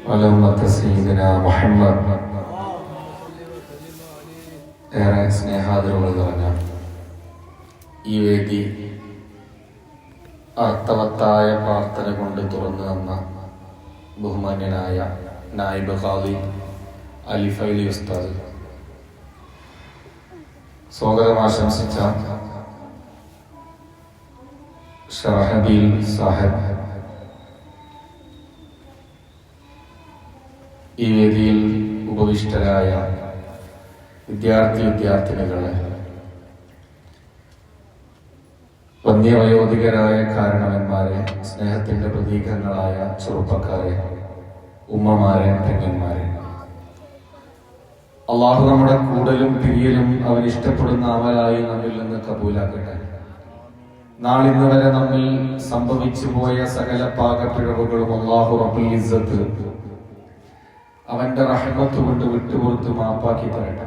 വലമ്മത്ത് സയ്യിദന മുഹമ്മദ്. ഏറെ സ്നേഹാദരവുകൾ നിറഞ്ഞ ഈ വേദി അർത്ഥവത്തായ പ്രാർത്ഥന കൊണ്ട് തുറന്നു തന്ന ബഹുമാന്യനായ നായിബ് ഖാദി അലി ഫൈലി ഉസ്താദ്, സ്വാഗതം ആശംസിച്ച ഷറഹബീൽ സാഹിബ്, ഈ വേദിയിൽ ഉപവിഷ്ടരായ വിദ്യാർത്ഥിനികളെ, വന്യവയോധികരായ കാരണവന്മാരെ, സ്നേഹത്തിന്റെ പ്രതീകങ്ങളായ ചെറുപ്പക്കാരെ, ഉമ്മമാരെ, പെങ്ങന്മാരെ, അള്ളാഹു നമ്മുടെ കൂടലും പിരിയലും അവൻ ഇഷ്ടപ്പെടുന്ന അമലായി നമ്മിൽ നിന്ന് കബൂലാക്കട്ടെ. നാളിന്ന് വരെ നമ്മിൽ സംഭവിച്ചു പോയ സകല പാകപ്പിഴവുകളും അള്ളാഹു റബ്ബുൽ ഇസ്സത്ത് അവന്റെ റഹ്മത്ത് കൊണ്ട് വിട്ടുപുറത്ത് മാപ്പാക്കി തരട്ടെ.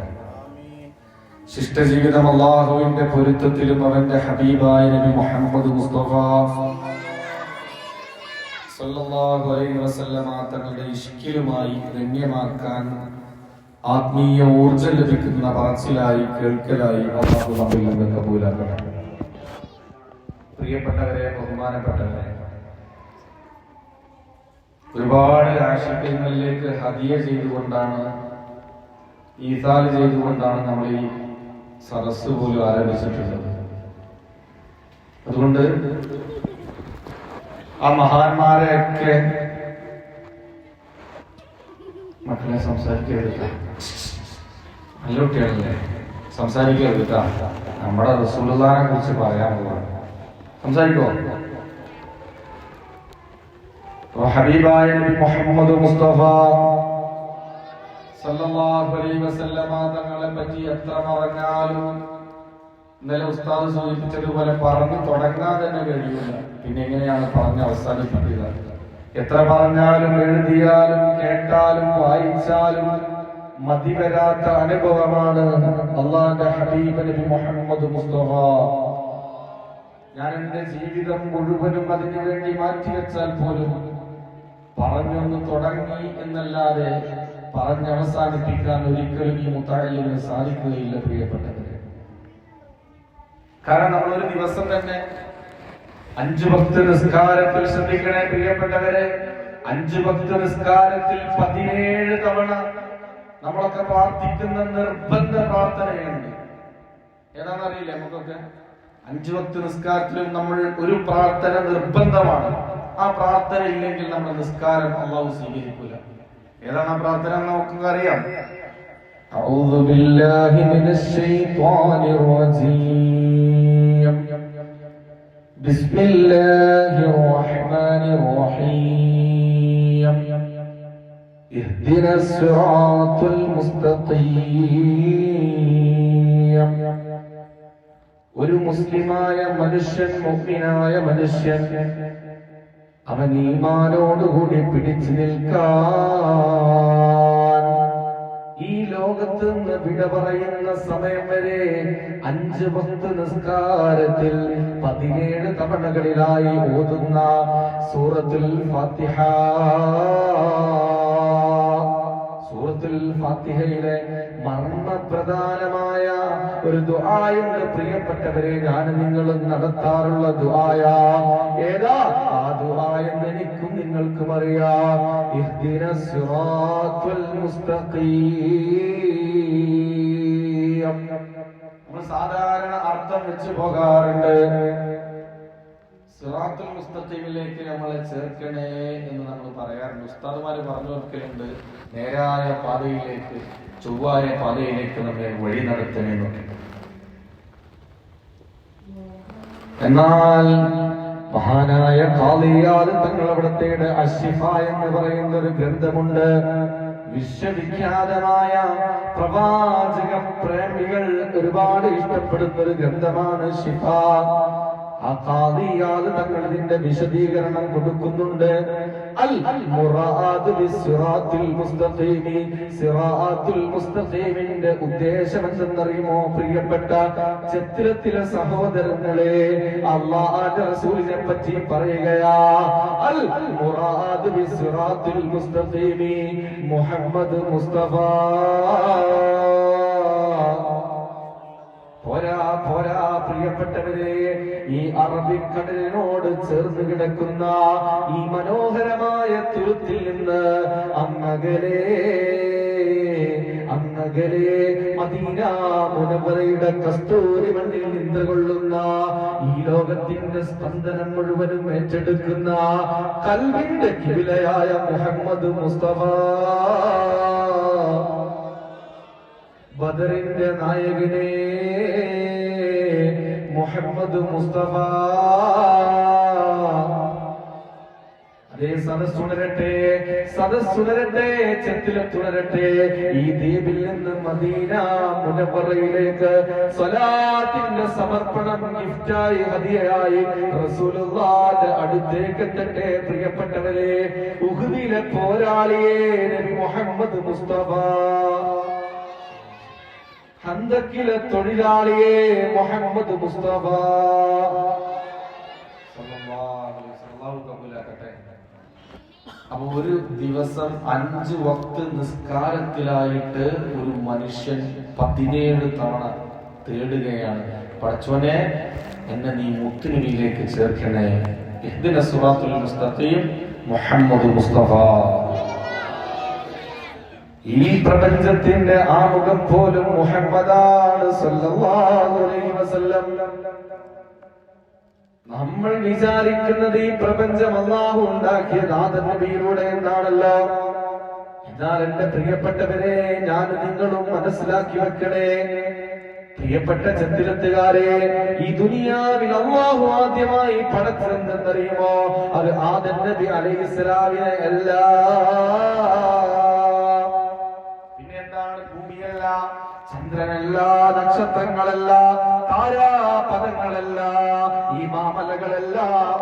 ശിഷ്ടജീവിതം അള്ളാഹുവിന്റെ പൊരുത്തത്തിലും അവന്റെ ഹബീബായ നബി മുഹമ്മദ് മുസ്തഫ സല്ലല്ലാഹു അലൈഹി വസല്ലമ തങ്ങളുടെ ഇഷ്കിലുമായി ധന്യമാക്കാൻ ആത്മീയ ഊർജ്ജം ലഭിക്കുന്ന പറച്ചിലായി കേൾക്കലായി അള്ളാഹു നമ്മിൽ നിന്ന് കബൂലാക്കട്ടെ. പ്രിയപ്പെട്ടവരെ, ബഹുമാനപ്പെട്ടവരെ, ഒരുപാട് ആശയങ്ങളിലേക്ക് ഹദിയ ചെയ്തുകൊണ്ടാണ്, ഈസാൽ ചെയ്തുകൊണ്ടാണ് നമ്മൾ ഈ സദസ് പോലും ആരംഭിച്ചിട്ടുള്ളത്. അതുകൊണ്ട് ആ മഹാന്മാരെയൊക്കെ മക്കളെ സംസാരിക്കരുത്, നല്ല കുട്ടികളല്ലേ, സംസാരിക്കരുത്. നമ്മുടെ റസൂലുള്ളാഹിനെ കുറിച്ച് പറയാൻ പോവാണ്. സംസാരിക്കോ? ഹബീബായ നബി മുഹമ്മദ് മുസ്തഫ സല്ലല്ലാഹു അലൈഹി വസല്ലമ തങ്ങളെ പറ്റി എത്ര പറഞ്ഞാലും, ഇന്നലെ ഉസ്താദ് സൂചിപ്പിച്ചതുപോലെ പറഞ്ഞു തുടങ്ങാൻ തന്നെ കഴിയില്ല. പിന്നെ എങ്ങനെയാണ് പറഞ്ഞ് അവസാനിപ്പിക്കുക? എത്ര പറഞ്ഞാലും എഴുതിയാലും കേട്ടാലും വായിച്ചാലും മതി വരാത്ത അനുഭവമാണ് അള്ളാഹുവിന്റെ ഹബീബ് നബി മുഹമ്മദ് മുസ്തഫ. ഞാൻ എന്റെ ജീവിതം മുഴുവനും അതിനു വേണ്ടി മാറ്റിവെച്ചാൽ പോലും പറഞ്ഞൊന്ന് തുടങ്ങി എന്നല്ലാതെ പറഞ്ഞവസാനിപ്പിക്കാൻ ഒരിക്കലും ഈ മുത്തഅല്ലിമിന് സാധിക്കുകയില്ല. പ്രിയപ്പെട്ടവരെ, കാരണം നമ്മളൊരു ദിവസം തന്നെ 5 വക്ത് നിസ്കാരത്തിൽ, ശ്രദ്ധിക്കണേ പ്രിയപ്പെട്ടവരെ, 5 വക്ത് നിസ്കാരത്തിൽ 17 തവണ നമ്മളൊക്കെ പ്രാർത്ഥിക്കുന്ന നിർബന്ധ പ്രാർത്ഥനയുണ്ട്. ഏതാണെന്നറിയില്ലേ നമുക്കൊക്കെ? 5 വക്ത് നിസ്കാരത്തിലും നമ്മൾ ഒരു പ്രാർത്ഥന നിർബന്ധമാണ്. ആ പ്രാർത്ഥന ഇല്ലെങ്കിൽ നമ്മുടെ നിസ്കാരം അല്ലാഹു സ്വീകരിക്കില്ല. ഏതാണ് ആ പ്രാർത്ഥന? നമുക്ക് അറിയാം. അഊദു ബില്ലാഹി മിനശ് ശൈത്വാനിർ റജീം. ബിസ്മില്ലാഹിർ റഹ്മാനിർ റഹീം. ഇഹ്ദിനസ് സിറാത്തുൽ മുസ്തഖീം. ഒരു മുസ്ലിമായ മനുഷ്യൻ, മുഅ്മിനായ മനുഷ്യൻ, അവൻ ഈമാനോടുകൂടി പിടിച്ചു നിൽക്കാൻ ഈ ലോകത്ത് നിന്ന് വിട പറയുന്ന സമയം വരെ 5 വക്ത് നിസ്കാരത്തിൽ 17 തവണകളിലായി ഓതുന്ന സൂറത്തുൽ ഫാത്തിഹ. സൂറത്തുൽ ഫാത്തിഹയിലെ മർമ്മപ്രധാനമായ ഒരു ദുആയുണ്ട് പ്രിയപ്പെട്ടവരെ. ഞാൻ നിങ്ങളും നടത്താറുള്ള ദുആയ ഏതാ? ആ ദുആയെന്ന് എനിക്കും നിങ്ങൾക്കും അറിയാം. ഇഹ്ദിനസ് സിറാത്തുൽ മുസ്തഖീം. നമ്മൾ സാധാരണ അർത്ഥം വെച്ച് പോകാറുണ്ട്. സിറാത്തുൽ മുസ്തഖീമിലേക്ക് നമ്മളെ ചേർക്കണേ എന്ന് നമ്മൾ പറയാറുണ്ട്. ഉസ്താദുമാര് പറഞ്ഞു കൊടുക്കലുണ്ട്, നേരായ പാതയിലേക്ക്, ചൊവ്വായ പാതയിലേക്ക് നമ്മളെ വഴി നടത്തണമെന്നൊക്കെ. എന്നാൽ മഹാനായ ഖാദിയാദ് തങ്ങൾ അവിടത്തെ അശ്ശിഫ എന്ന് പറയുന്ന ഒരു ഗ്രന്ഥമുണ്ട്. വിശ്വവിഖ്യാതമായ പ്രവാചക പ്രേമികൾ ഒരുപാട് ഇഷ്ടപ്പെടുന്ന ഒരു ഗ്രന്ഥമാണ് ശിഫ. ആ ഖാദിയാദ് തങ്ങൾ ഇതിന്റെ വിശദീകരണം കൊടുക്കുന്നുണ്ട്. അൽ മുറാദു ബിസ്സിറാത്തിൽ മുസ്തഖീം. സിറാത്തുൽ മുസ്തഖീമിന്റെ ഉദ്ദേശം എന്തെന്നറിയുമോ പ്രിയപ്പെട്ട ചരിത്രത്തിലെ സഹോദരങ്ങളെ? അല്ലാഹുവിന്റെ റസൂലിനെ പറ്റി പറയുകയാ. അൽ മുറാദു ബിസ്സിറാത്തിൽ മുസ്തഖീം മുഹമ്മദ് മുസ്തഫ. പോരാ പോരാ പ്രിയപ്പെട്ടവരെ, ഈ അറബിക്കടലിനോട് ചേർന്ന് കിടക്കുന്ന ഈ മനോഹരമായ തുരുത്തിൽ നിന്ന് അങ്ങകലെ മദീന മുനവ്വറയുടെ കസ്തൂരി മണ്ണിൽ നിന്നുകൊള്ളുന്ന ഈ ലോകത്തിന്റെ സ്പന്ദനം മുഴുവനും ഏറ്റെടുക്കുന്ന ഖൽബിന്റെ കിബിലയായ മുഹമ്മദ് മുസ്തഫ, ബദറിന്റെ നായകനെ മുഹമ്മദ് മുസ്തഫ. അതേ സദസ്സുണരട്ടെ, സദസ്സുണരട്ടെ, ചെത്തിലെത്തുണരട്ടെ. ഈ ദ്വീപിൽ നിന്ന് മദീന മുനവ്വറയിലേക്ക് സ്വലാത്തിന്റെ സമർപ്പണം ഗിഫ്റ്റായി ഹദിയയായി റസൂലുള്ളാഹിന്റെ അടുത്തേക്ക് എത്തട്ടെ. പ്രിയപ്പെട്ടവരെ, ഉഹുദിലെ പോരാളിയെ നബി മുഹമ്മദ് മുസ്തഫ, ഹന്തക്കിലെ തൊഴിലാളിയെ മുഹമ്മദ് മുസ്തഫ. അപ്പൊ ഒരു ദിവസം 5 വക്ത് നിസ്കാരത്തിലായിട്ട് ഒരു മനുഷ്യൻ 17 തവണ തേടുകയാണ്, പടച്ചോനെ എന്നെ നീ മുത്തുനബിയിലേക്ക് ചേർക്കണേ. ഇഹ്ദിന സിറാത്തുൽ മുസ്തഖീം മുഹമ്മദ് മുസ്തഫ. ഈ പ്രപഞ്ചത്തിന്റെ ആമുഖം പോലും മുഹമ്മദാണ് സല്ലല്ലാഹു അലൈഹി വസല്ലം. നമ്മൾ വിചാരിക്കുന്നത് ഈ പ്രപഞ്ചം അല്ലാഹു ഉണ്ടാക്കിയത് ആദം നബിയിലൂടെ എന്നാണല്ലോ. എന്നാൽ എന്റെ പ്രിയപ്പെട്ടവരെ, ഞാൻ നിങ്ങളും മനസ്സിലാക്കി വെക്കണേ. പ്രിയപ്പെട്ട ചത്തിരത്തുകാരെ, ഈ ദുനിയാവിൽ അല്ലാഹു ആദ്യമായി പടച്ചതെന്നറിയുമോ? അത് ആദം നബി അലൈഹിസ്സലാമിനെ അല്ല. ഭൂമിയല്ല, ചന്ദ്രനല്ല, നക്ഷത്രങ്ങളല്ല, താരാപഥങ്ങളല്ല, ഈ മാമലകളല്ല,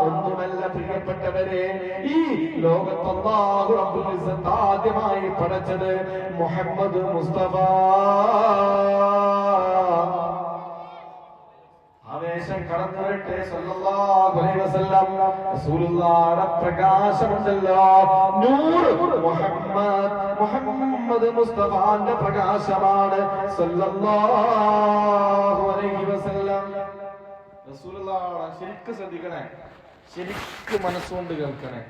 ഒന്നുമല്ല പ്രിയപ്പെട്ടവരെ. ഈ ലോകത്ത് അല്ലാഹു റബ്ബുൽ ഇസ്സത്ത് ആദ്യമായി പടച്ചത് മുഹമ്മദ് മുസ്തഫ. ആവേശം കടന്നു വരട്ടെ സല്ലല്ലാഹു അലൈഹി വസല്ലം. റസൂലുള്ളാഹിയുടെ പ്രകാശമുണ്ടല്ലോ, നൂർ മുഹമ്മദ് മുസ്തഫാന്റെ പ്രകാശമാണ് സല്ലല്ലാഹു അലൈഹി വസല്ലം. റസൂലുള്ളാഹിയുടെ ശരിക്ക് ശ്രദ്ധിക്കണേ, ശരിക്ക് മനസ്സുകൊണ്ട് കേൾക്കണേ.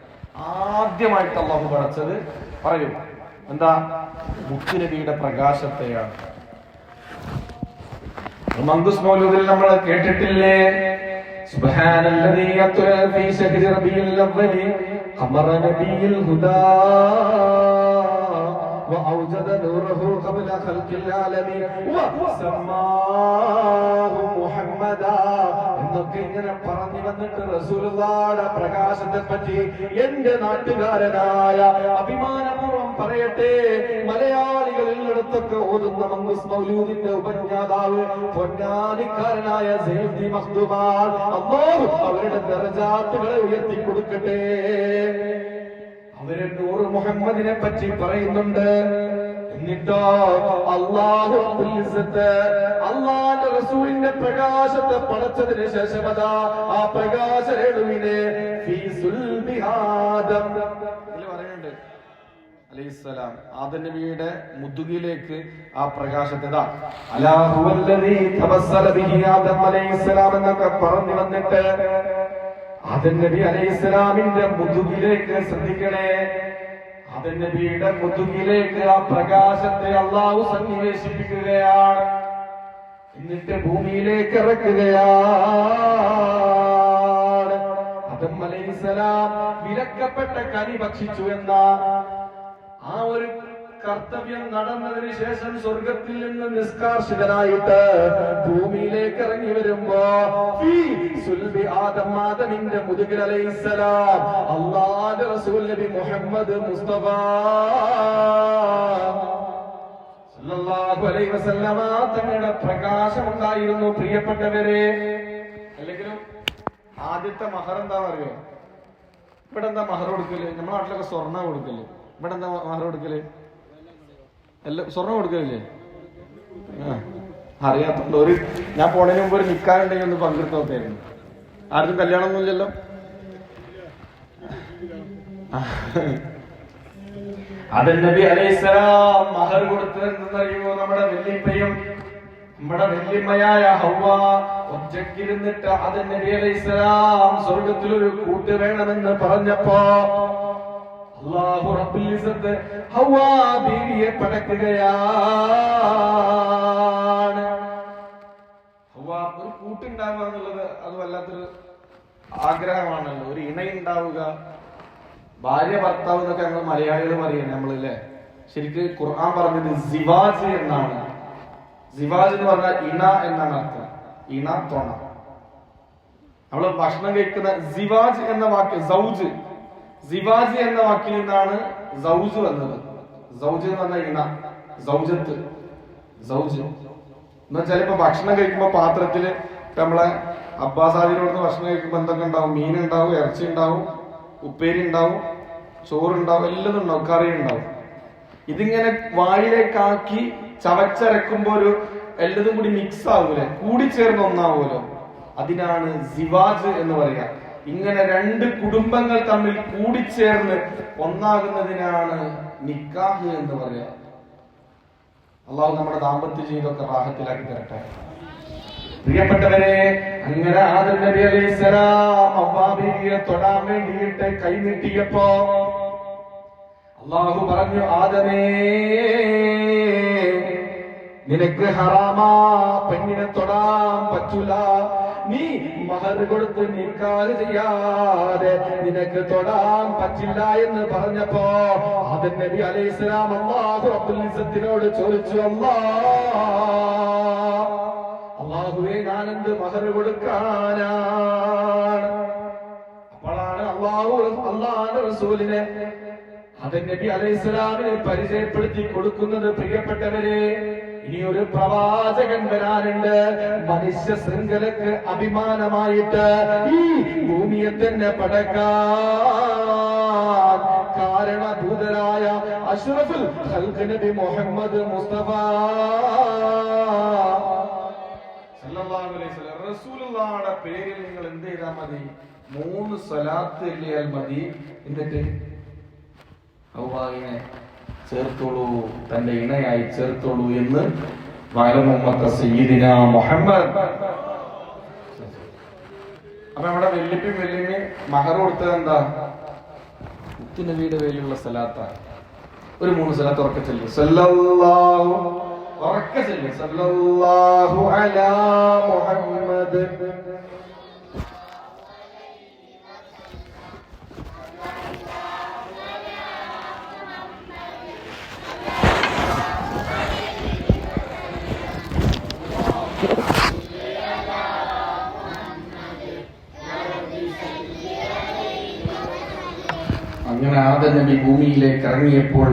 ആദ്യമായിട്ട് അല്ലാഹു പടച്ചത് പറയൂ എന്താ? മുത്തുനബിയുടെ പ്രകാശത്തെയാണ്. മങ്കുസ് മൗലൂദിൽ നമ്മൾ കേട്ടിട്ടില്ലേ? സുബ്ഹാനല്ലദീ യത്ല ഫീ ശഹരി റബീഉൽ അവ്വലി ഖമറ നബിയിൽ ഹുദാ വഔജദ നൂറഹു ഖബ്ല ഖൽഖിൽ ആലമീൻ വസമ്മാഹു മുഹമ്മദാ എന്നൊക്കെ ഇങ്ങനെ പറഞ്ഞു വന്നിട്ട് റസൂലുള്ളാഹിയുടെ പ്രകാശത്തെ പറ്റി എന്റെ നാട്ടുകാരനായ അഭിമാനപൂർവ്വം പറയട്ടെ, മലയാളികളിൽ അടുത്തൊക്കെ ഓതുന്ന മങ്കുസ് മൗലൂദിന്റെ ഉപജ്ഞാതാവ് പൊന്നാനിക്കാരനായ സയ്യിദി മഖ്ദൂമാൻ, അല്ലാഹു അവരുടെ ദറജാത്തുകളെ ഉയർത്തി കൊടുക്കട്ടെ. അവര് നൂർ മുഹമ്മദിനെ പറ്റി പറയുന്നുണ്ട്. എന്നിട്ടോ അല്ലാഹു റബ്ബുൽ ഇസ്സത്ത് അല്ലാഹുവിന്റെ റസൂലിന്റെ പ്രകാശത്തെ പടച്ചതിന് ശേഷം അതാ ആ പ്രകാശ രേണുവിനെ ഫീ സുൽബി ആദം പറയുന്നുണ്ട് അലൈഹിസ്സലാം, ആദം നബിയുടെ മുതുകിലേക്ക് ആ പ്രകാശത്തെ അലാ ഹുവല്ലദീ തവസ്സല ബിഹി ആദം അലൈഹിസ്സലാം എന്നൊക്കെ പറഞ്ഞു വന്നിട്ട് ആദം നബി അലൈഹിസ്സലാമിന്റെ മുതുകിലേക്ക് ശ്രദ്ധിക്കണേ. ആദം നബിയുടെ മുതുകിലേക്ക് ആ പ്രകാശത്തെ അല്ലാഹു സന്നിവേശിപ്പിക്കുകയാണ്, എന്നിട്ട് ഭൂമിയിലേക്ക് ഇറക്കുകയാണ്. ആദം അലൈഹിസ്സലാം വിലക്കപ്പെട്ട കനി ഭക്ഷിച്ചു എന്ന ആ ഒരു കർത്തവ്യം നടന്നതിന് ശേഷം സ്വർഗത്തിൽ നിന്ന് നിഷ്കാർഷിതനായിട്ട് ഭൂമിയിലേക്ക് ഇറങ്ങി വരുമ്പോ ആദമിന്റെ മുതുകിൽ അലൈഹിസ്സലാം അല്ലാഹുവിന്റെ റസൂൽ നബി മുഹമ്മദ് മുസ്തഫ സല്ലല്ലാഹു അലൈഹി വസല്ലമ തങ്ങളുടെ പ്രകാശം ഉണ്ടായിരുന്നു. പ്രിയപ്പെട്ടവരെ, അല്ലെങ്കിലും ആദ്യത്തെ മഹർ എന്താ അറിയോ? ഇവിടെ എന്താ മഹർ കൊടുക്കല്? നമ്മുടെ നാട്ടിലൊക്കെ സ്വർണ്ണ കൊടുക്കല്. ഇവിടെ എന്താ മഹർ കൊടുക്കല്? എല്ലാം സ്വർണ്ണം കൊടുക്കലില്ലേ? അറിയാത്തോണ്ട് ഞാൻ പോണതിന് മുമ്പ് ഒരു നിക്കാനുണ്ടെങ്കിൽ ഒന്ന് പങ്കെടുത്ത് നോക്കായിരുന്നു. ആർക്കും കല്യാണമൊന്നുമില്ലല്ലോ. അതൻ നബി അലൈഹിസ്സലാം മഹർ കൊടുത്തത് എന്തെന്നറിയുമോ? നമ്മുടെ വല്യപ്പയും നമ്മുടെ വല്യമ്മയായ ഹവ്വ ഒറ്റക്കിരുന്നിട്ട് അതൻ നബി അലൈഹിസ്സലാം സ്വർഗത്തിലൊരു കൂട്ട് വേണമെന്ന് പറഞ്ഞപ്പോ അല്ലാഹു റബ്ബുൽ ഇസ്സത്ത് ഹവ്വ ബീവിയെ പടക്കുകയാണ്. ഹവ്വ ഒരു കൂട്ടുണ്ടാവുക എന്നുള്ളത് അത് വല്ലാത്തൊരു ആഗ്രഹമാണല്ലോ. ഒരു ഇണയുണ്ടാവുക, ഭാര്യ ഭർത്താവ് എന്നൊക്കെ ഞങ്ങൾ മലയാളികൾ പറയുന്നത് നമ്മളല്ലേ. ശരിക്ക് ഖുർആൻ പറഞ്ഞത് സിവാജ് എന്നാണ്. സിവാജ് എന്ന് പറഞ്ഞാൽ ഇണ എന്നാണ് അർത്ഥം. ഇണ, തുണ. നമ്മള് ഭക്ഷണം കഴിക്കുന്ന സിവാജ് എന്ന വാക്ക് സൗജ്, സിവാജ് എന്ന വാക്കിൽ നിന്നാണ് സൗജ് വന്നത്. സൗജ് എന്ന് പറഞ്ഞാൽ ഇണ, സൗജത്ത്, സൗജ് എന്ന് വെച്ചാൽ ഇപ്പൊ ഭക്ഷണം കഴിക്കുമ്പോ പാത്രത്തില് ഇപ്പൊ നമ്മളെ അബ്ബാസാദിനോട് ഭക്ഷണം കഴിക്കുമ്പോ എന്തൊക്കെ ഉണ്ടാവും? മീനുണ്ടാവും, ഇറച്ചി ഉണ്ടാവും, ഉപ്പേരി ഉണ്ടാവും, ചോറുണ്ടാവും, എല്ലാം ഉണ്ടാവും, കറി ഉണ്ടാവും. ഇതിങ്ങനെ വായിലേക്കാക്കി ചവച്ചരക്കുമ്പോ ഒരു എല്ലതും കൂടി മിക്സ് ആവൂലെ, കൂടിച്ചേർന്ന് ഒന്നാവൂലോ. അതിനാണ് സിവാജ് എന്ന് പറയാ. ഇങ്ങനെ രണ്ട് കുടുംബങ്ങൾ തമ്മിൽ കൂടിച്ചേർന്ന് ഒന്നാകുന്നതിനാണ് നിക്കാഹ് എന്ന് പറയാ. അള്ളാഹു നമ്മുടെ ദാമ്പത്യ ജീവിതമൊക്കെ റാഹത്തിലാക്കി തരട്ടെ. പ്രിയപ്പെട്ടവരെ, അങ്ങനെ ആദം നബി അലൈഹിസ്സലാം ഹവ്വ ബീവിയെ തൊടാൻ വേണ്ടിയിട്ട് കൈ നീട്ടിയപ്പോ അള്ളാഹു പറഞ്ഞു, ആദമേ നിനക്ക് ഹറാമാ, പെണ്ണിനെ തൊടാൻ പറ്റൂല. നീ മഹർ കൊടുത്ത് നിക്കാഹ് ചെയ്യാതെ നിനക്ക് തൊടാൻ പറ്റില്ല എന്ന് പറഞ്ഞപ്പോ ആദം നബി അലൈഹിസ്സലാം അല്ലാഹു റബ്ബുൽ ഇസ്സത്തിനോട് ചോദിച്ചു, അല്ലാഹുവേ ഞാനെന്ത് മഹർ കൊടുക്കാനാണ്? അപ്പോഴാണ് അല്ലാഹുവിന്റെ റസൂലിനെ ആദം നബി അലൈഹിസ്സലാമിനെ പരിചയപ്പെടുത്തി കൊടുക്കുന്നത്. പ്രിയപ്പെട്ടവരെ, ഇനിയൊരു പ്രവാചകൻ വരാനുണ്ട്. മനുഷ്യ ശൃംഖലക്ക് അഭിമാനമായിട്ട് ഈ ഭൂമിയെ തന്നെ പടക്കാൻ കാരണഭൂതരായ അഷ്റഫുൽ ഖൽഖ് നബി മുഹമ്മദ് മുസ്തഫ സല്ലല്ലാഹു അലൈഹി വസല്ലം റസൂലുള്ളാഹിയുടെ പേരിൽ നിങ്ങൾ എന്ത് ചെയ്താൽ മതി? 3 സ്വലാത്ത് ചൊല്ലിയാൽ മതി. എന്നിട്ട് ഹവ്വായിനെ ചേർത്തോളൂ, തന്റെ ഇണയായി ചേർത്തോളൂ എന്ന് സയ്യിദിനാ മുഹമ്മദ്. അപ്പൊ നമ്മുടെ വല്യപ്പയും വല്യമ്മയും മഹർ കൊടുത്തത് എന്താ? മുത്തുനബിയുടെ പേരിലുള്ള സലാത്താണ്. ഒരു 3 സലാത്ത് ഉറക്കെ ചൊല്ലി. സല്ലല്ലാഹു ഉറക്കെ ചൊല്ലി. സല്ലല്ലാഹു അലാ മുഹമ്മദ് അങ്ങനെ ആദം നബി ഭൂമിയിലേക്ക് ഇറങ്ങിയപ്പോൾ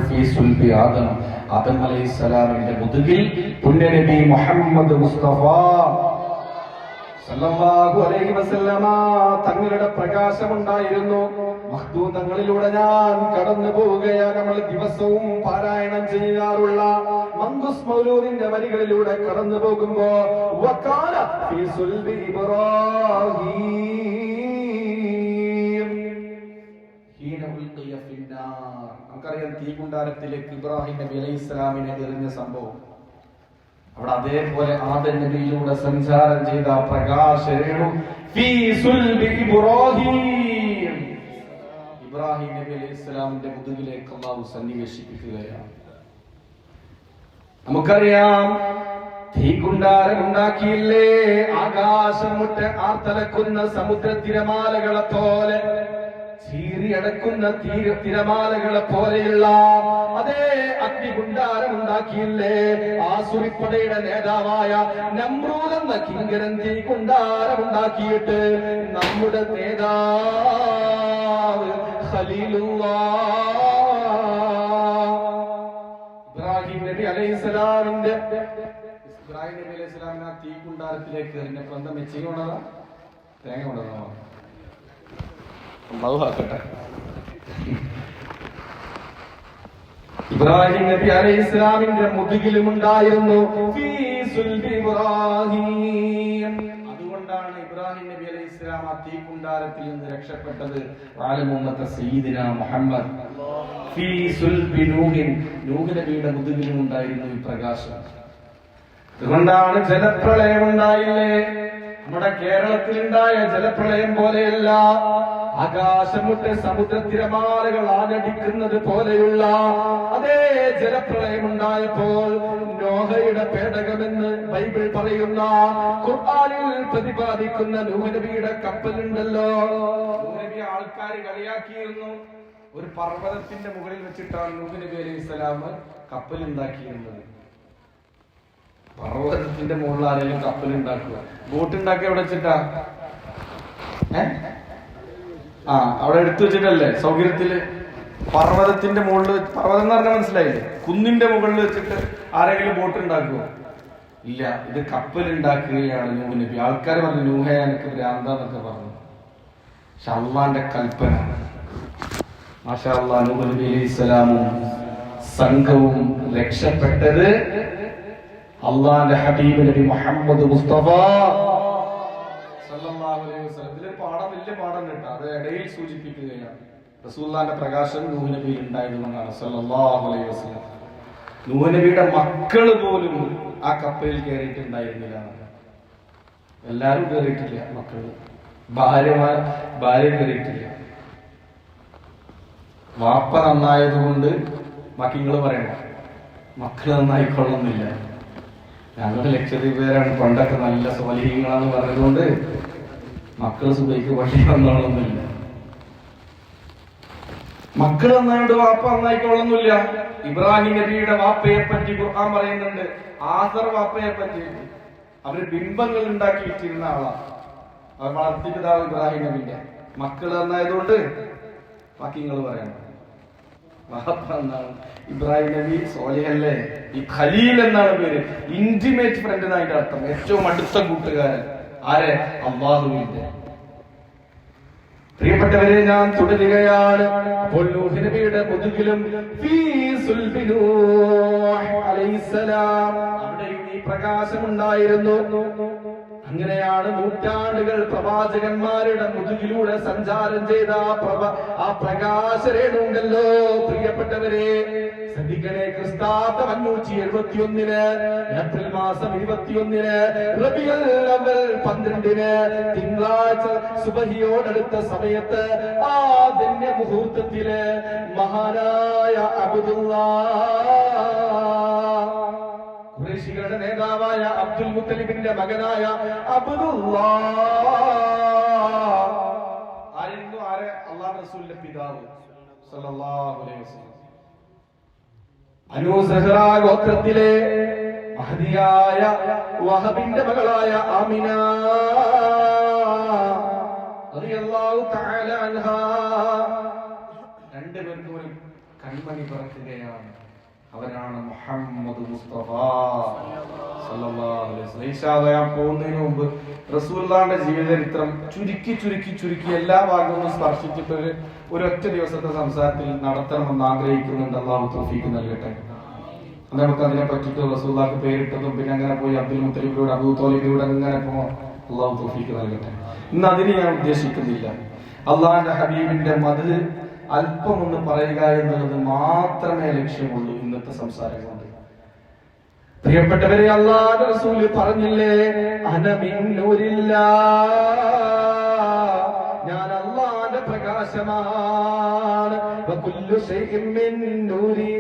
ആദം അലൈഹിസ്സലാമിന്റെ മുതുകിൽ പുണ്യനബി മുഹമ്മദ് മുസ്തഫ സല്ലല്ലാഹു അലൈഹി വസല്ലമ തങ്ങളുടെ പ്രകാശമുണ്ടായിരുന്നു. മഖ്ദൂദങ്ങളിലൂടെ ഞാൻ കടന്നു പോവുകയാണ്. നമ്മൾ ദിവസവും പാരായണം ചെയ്യാറുള്ള മങ്കുസ് മൗലൂദിന്റെ വരികളിലൂടെ കടന്നു പോകുമ്പോ വകാല ഫീ സുൽബി ഇബ്രാഹീം ഹീന ഉൽഖിയ ഫിന്നാർ. നമുക്കറിയാം തീകുണ്ടാരത്തിലേക്ക് ഇബ്രാഹിം നബി അലൈഹിസ്സലാമിനെ എറിഞ്ഞ സംഭവം. അവിടെ അതേപോലെ ആദം നബിയിലൂടെ സഞ്ചാരം ചെയ്ത പ്രകാശരേണു ഫീ സുൽബി ഇബ്രാഹീം, ഇബ്രാഹിം നബി അലൈഹിസ്സലാമിന്റെ മുതുകിലേക്ക് അല്ലാഹു സന്നിവേശിപ്പിക്കുകയാണ്. നമുക്കറിയാം തീകുണ്ടാരം ഉണ്ടാക്കിയില്ലേ? ആകാശം മുട്ട ആർത്തലക്കുന്ന സമുദ്ര തിരമാലകളെ പോലെ, ചീറിയടക്കുന്ന തിരമാലകളെ പോലെയുള്ള അതേ അഗ്നികുണ്ടാരം ഉണ്ടാക്കിയില്ലേ? ആസുരിപ്പടയുടെ നേതാവായ നമ്രൂദ് എന്ന കിങ്കരൻ തീകുണ്ടാരം ഉണ്ടാക്കിയിട്ട് നമ്മുടെ നേതാവ് ഖലീലുള്ളാഹ് ഇബ്രാഹിം നബി അലൈഹിസ്സലാമിന്റെ തീകുണ്ടാരത്തിലേക്ക് എറിഞ്ഞപ്പോ എന്താ മെച്ചിങ് കൊണ്ടതാ? തേങ്ങ കൊണ്ടതാ? അല്ലാഹു ആക്കട്ടെ. ഇബ്രാഹിം നബി അലൈഹിസ്സലാമിന്റെ മുതുകിലും ഉണ്ടായിരുന്നു ഫീ സുൽബി ഇബ്രാഹിം. അതുകൊണ്ടാണ് ഇബ്രാഹിം നബി അലൈഹിസ്സലാം ആ തീക്കുണ്ടാരത്തിൽ നിന്ന് രക്ഷപ്പെട്ടത്. ആലമുമ്മത്തെ സയ്യിദിന മുഹമ്മദ് ഫീ സുൽബി നൂഹിൻ, നൂഹ് നബിയുടെ മുതുകിലും ഉണ്ടായിരുന്നു ഈ പ്രകാശം. അതുകൊണ്ടാണ് ജലപ്രളയം ഉണ്ടായില്ലേ? നമ്മുടെ കേരളത്തിലുണ്ടായ ജലപ്രളയം പോലെയല്ല, ആകാശം മുട്ട് സമുദ്രത്തിരമാലകൾ ആഞ്ഞടിക്കുന്നത് പോലെയുള്ള അതേ ജലപ്രളയം ഉണ്ടായപ്പോൾ നോഹയുടെ പേടകമെന്ന് ബൈബിൾ പറയുന്ന, ഖുർആനിൽ പ്രതിപാദിക്കുന്ന നൂഹ് നബിയുടെ കപ്പലുണ്ടല്ലോ. നൂഹ് നബി ആൾക്കാർ കളിയാക്കിയിരുന്നു. ഒരു പർവ്വതത്തിന്റെ മുകളിൽ വെച്ചിട്ടാണ് നൂഹ് നബി അലൈഹിസ്സലാം കപ്പൽ ഉണ്ടാക്കിയിരുന്നത്. പർവ്വതത്തിന്റെ മുകളിൽ ആരെങ്കിലും കപ്പൽ ഉണ്ടാക്കുക, ബോട്ട് ഉണ്ടാക്കുക എവിടെ വെച്ചിട്ടാ? അവിടെ എടുത്തു വെച്ചിട്ടല്ലേ സൗകര്യത്തില്. പർവ്വതത്തിന്റെ മുകളിൽ, പർവ്വതം എന്ന് പറഞ്ഞാൽ മനസ്സിലായില്ലേ? കുന്നിന്റെ മുകളിൽ വെച്ചിട്ട് ആരെങ്കിലും ബോട്ട് ഉണ്ടാക്കുവോ? ഇല്ല. ഇത് കപ്പൽ ഉണ്ടാക്കുകയാണ് നൂഹ് നബി. ആൾക്കാർ പറഞ്ഞു നൂഹ എനിക്ക് ഭ്രാന്താന്നൊക്കെ പറഞ്ഞു. പക്ഷെ അള്ളാന്റെ കൽപ്പന. മാഷാ അല്ലാഹ്, നൂഹ് നബി അലൈഹിസ്സലാമും സംഘവും രക്ഷപ്പെട്ടത് അള്ളാന്റെ ഹബീബ് നബി മുഹമ്മദ് മുസ്തഫ സല്ലല്ലാഹു അലൈഹി വസല്ലം. ഇതിലൊരു പാഠം, വലിയ പാഠം കേട്ടോ, അത് ഇടയിൽ സൂചിപ്പിക്കുകയാണ്. റസൂലുള്ളാഹിന്റെ പ്രകാശം നൂഹ് നബിയിൽ ഉണ്ടായതുകൊണ്ടാണ് സല്ലല്ലാഹു അലൈഹി വസല്ലം. നൂഹ് നബിയുടെ മക്കള് പോലും ആ കപ്പലിൽ കയറിയിട്ടുണ്ടായിരുന്നില്ല. എല്ലാരും കയറിയിട്ടില്ല. മക്കള്, ഭാര്യ കയറിയിട്ടില്ല. വാപ്പ നന്നായതുകൊണ്ട് മക്കിങ്ങള് പറയണം, മക്കള് നന്നായിക്കൊള്ളുന്നില്ല. ഞങ്ങളുടെ ലക്ഷദ്വീപ് പേരാണ്, പണ്ടൊക്കെ നല്ല സ്വാലിഹീങ്ങളാന്ന് പറഞ്ഞതുകൊണ്ട് മക്കള് സുബൈക്ക് പള്ളി വന്നോളൊന്നുമില്ല. മക്കള് നന്നായിട്ട് വാപ്പ നന്നായിക്കൊള്ളുന്നില്ല. ഇബ്രാഹിം നബിയുടെ വാപ്പയെ പറ്റി ഖുർആൻ പറയുന്നുണ്ട്. ആസർ വാപ്പയെ പറ്റി അവര് ബിംബങ്ങൾ ഉണ്ടാക്കി വെച്ചിരുന്ന ആളാണ്. അവർ വളർത്തിപ്പിതാവ് ഇബ്രാഹിം നബിന്റെ. മക്കള് നന്നായതുകൊണ്ട് ബാക്കി നിങ്ങൾ പറയണം. വാപ്പ എന്നാണ് ഇബ്രാഹിം നബി സോലിഹല്ലേ. ഈ ഖലീൽ എന്നാണ് പേര്. ഇന്റിമേറ്റ് ഫ്രണ്ട് എന്നതിന്റെ അർത്ഥം, ഏറ്റവും അടുത്ത കൂട്ടുകാരൻ. ആരെ? അല്ലാഹുവിന്റെ. പ്രിയപ്പെട്ടവരെ, ഞാൻ തുടരുകയാണ്. അപ്പോൾ നൂഹ് നബിയുടെ മുതുകിലും അവിടെയും ഈ പ്രകാശം ഉണ്ടായിരുന്നു. അങ്ങനെയാണ് നൂറ്റാണ്ടുകൾ പ്രവാചകന്മാരുടെ മുതുകിലൂടെ സഞ്ചാരം ചെയ്ത ആ പ്രകാശരേണുണ്ടല്ലോ. പ്രിയപ്പെട്ടവരെ ശ്രദ്ധിക്കണേ, ക്രിസ്താബ്ദ 571 ഏപ്രിൽ മാസം 21 റബീഉൽ അവ്വൽ 12 തിങ്കളാഴ്ച സുബഹിയോടടുത്ത സമയത്ത് ആ ധന്യ മുഹൂർത്തത്തില് മഹാനായ ഖുറൈശികളുടെ നേതാവായ അബ്ദുൽ മുത്തലിബിന്റെ മകനായ ആയിരുന്നു. അല്ലാഹു റസൂലിന്റെ പിതാവ് സല്ലല്ലാഹു അലൈഹി വസല്ലം. അനുസഹറ ഗോത്രത്തിലെ മഹദിയായ വഹബിന്റെ മകളായ ആമിന റളിയല്ലാഹു തആല അൻഹാ. രണ്ടുപേർക്കും ഒരു കൺമണി പിറക്കുകയാണ്. അവരാണ് മുഹമ്മദ് മുസ്തഫ സല്ലല്ലാഹു അലൈഹി വസല്ലം. ഇൻഷാ അല്ലാഹ് ഞാൻ പോകുന്നതിന് മുമ്പ് റസൂലുള്ളാഹിന്റെ ജീവചരിത്രം ചുരുക്കി എല്ലാ ഭാഗങ്ങളും സ്പർശിച്ചിട്ട് ഒരൊറ്റ ദിവസത്തെ സംസാരത്തിൽ നടത്തണമെന്ന് ആഗ്രഹിക്കുന്നുണ്ട്. അല്ലാഹു തൗഫീഖ് നൽകട്ടെ. നമുക്ക് അതിനെ പറ്റിയിട്ട് റസൂലുള്ളാഹിക്ക് പേരിട്ടതും പിന്നെ അങ്ങനെ പോയി അബ്ദുൽ മുത്തലിബിലൂടെ അബൂ ത്വാലിബിലൂടെ അങ്ങനെ പോകാം. അല്ലാഹു തൗഫീഖ് നൽകട്ടെ. ഇന്ന് അതിന് ഞാൻ ഉദ്ദേശിക്കുന്നില്ല. അള്ളാഹിന്റെ ഹബീബിന്റെ മദ്ഹ് അല്പം ഒന്ന് പറയുക എന്നുള്ളത് മാത്രമേ ലക്ഷ്യമുള്ളൂ ഇന്നത്തെ സംസാരം കൊണ്ട്. പ്രിയപ്പെട്ടവരെ, അല്ലാഹുവിന്റെ റസൂൽ പറഞ്ഞില്ലേ, അന മിൻ നൂരില്ലാഹ്, ഞാൻ അല്ലാഹുവിന്റെ പ്രകാശമാണ്. വകുല്ലു ശൈഇൻ മിൻ നൂരി,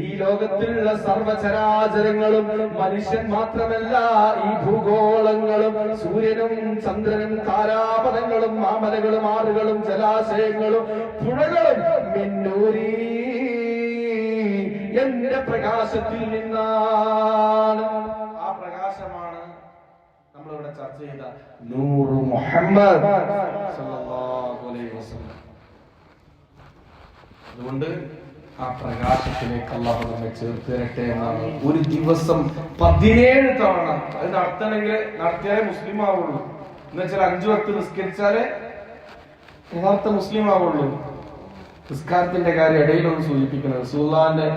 ഈ ലോകത്തിലുള്ള സർവചരാചരങ്ങളും മനുഷ്യൻ മാത്രമല്ല, ഈ ഭൂഗോളങ്ങളും സൂര്യനും ചന്ദ്രനും താരാപഥങ്ങളും മാമലകളും ആറുകളും ജലാശയങ്ങളും പുഴകളും മിന്നൂരി, എന്റെ പ്രകാശത്തിൽ നിന്നാണ്. ആ പ്രകാശമാണ് നമ്മളിവിടെ ചർച്ച ചെയ്ത നൂറു മുഹമ്മദ് സല്ലല്ലാഹു അലൈഹി വസല്ലം. അതുകൊണ്ട് ആ പ്രകാശത്തിലേക്ക് അല്ലാഹു നമ്മെ ചേർത്ത് തരട്ടെ എന്നാണ്. ഒരു ദിവസം 17 തവണ അത് നടത്തിയാലേ മുസ്ലിം ആവുള്ളൂ. എന്ന് വെച്ചാൽ 5 വക്ത് നിസ്കരിച്ചാലേ യഥാർത്ഥ മുസ്ലിം ആവുള്ളൂ. നിസ്കാരത്തിന്റെ കാര്യം ഇടയിലൊന്ന് സൂചിപ്പിക്കുന്നത്, റസൂലുള്ളാഹിന്റെ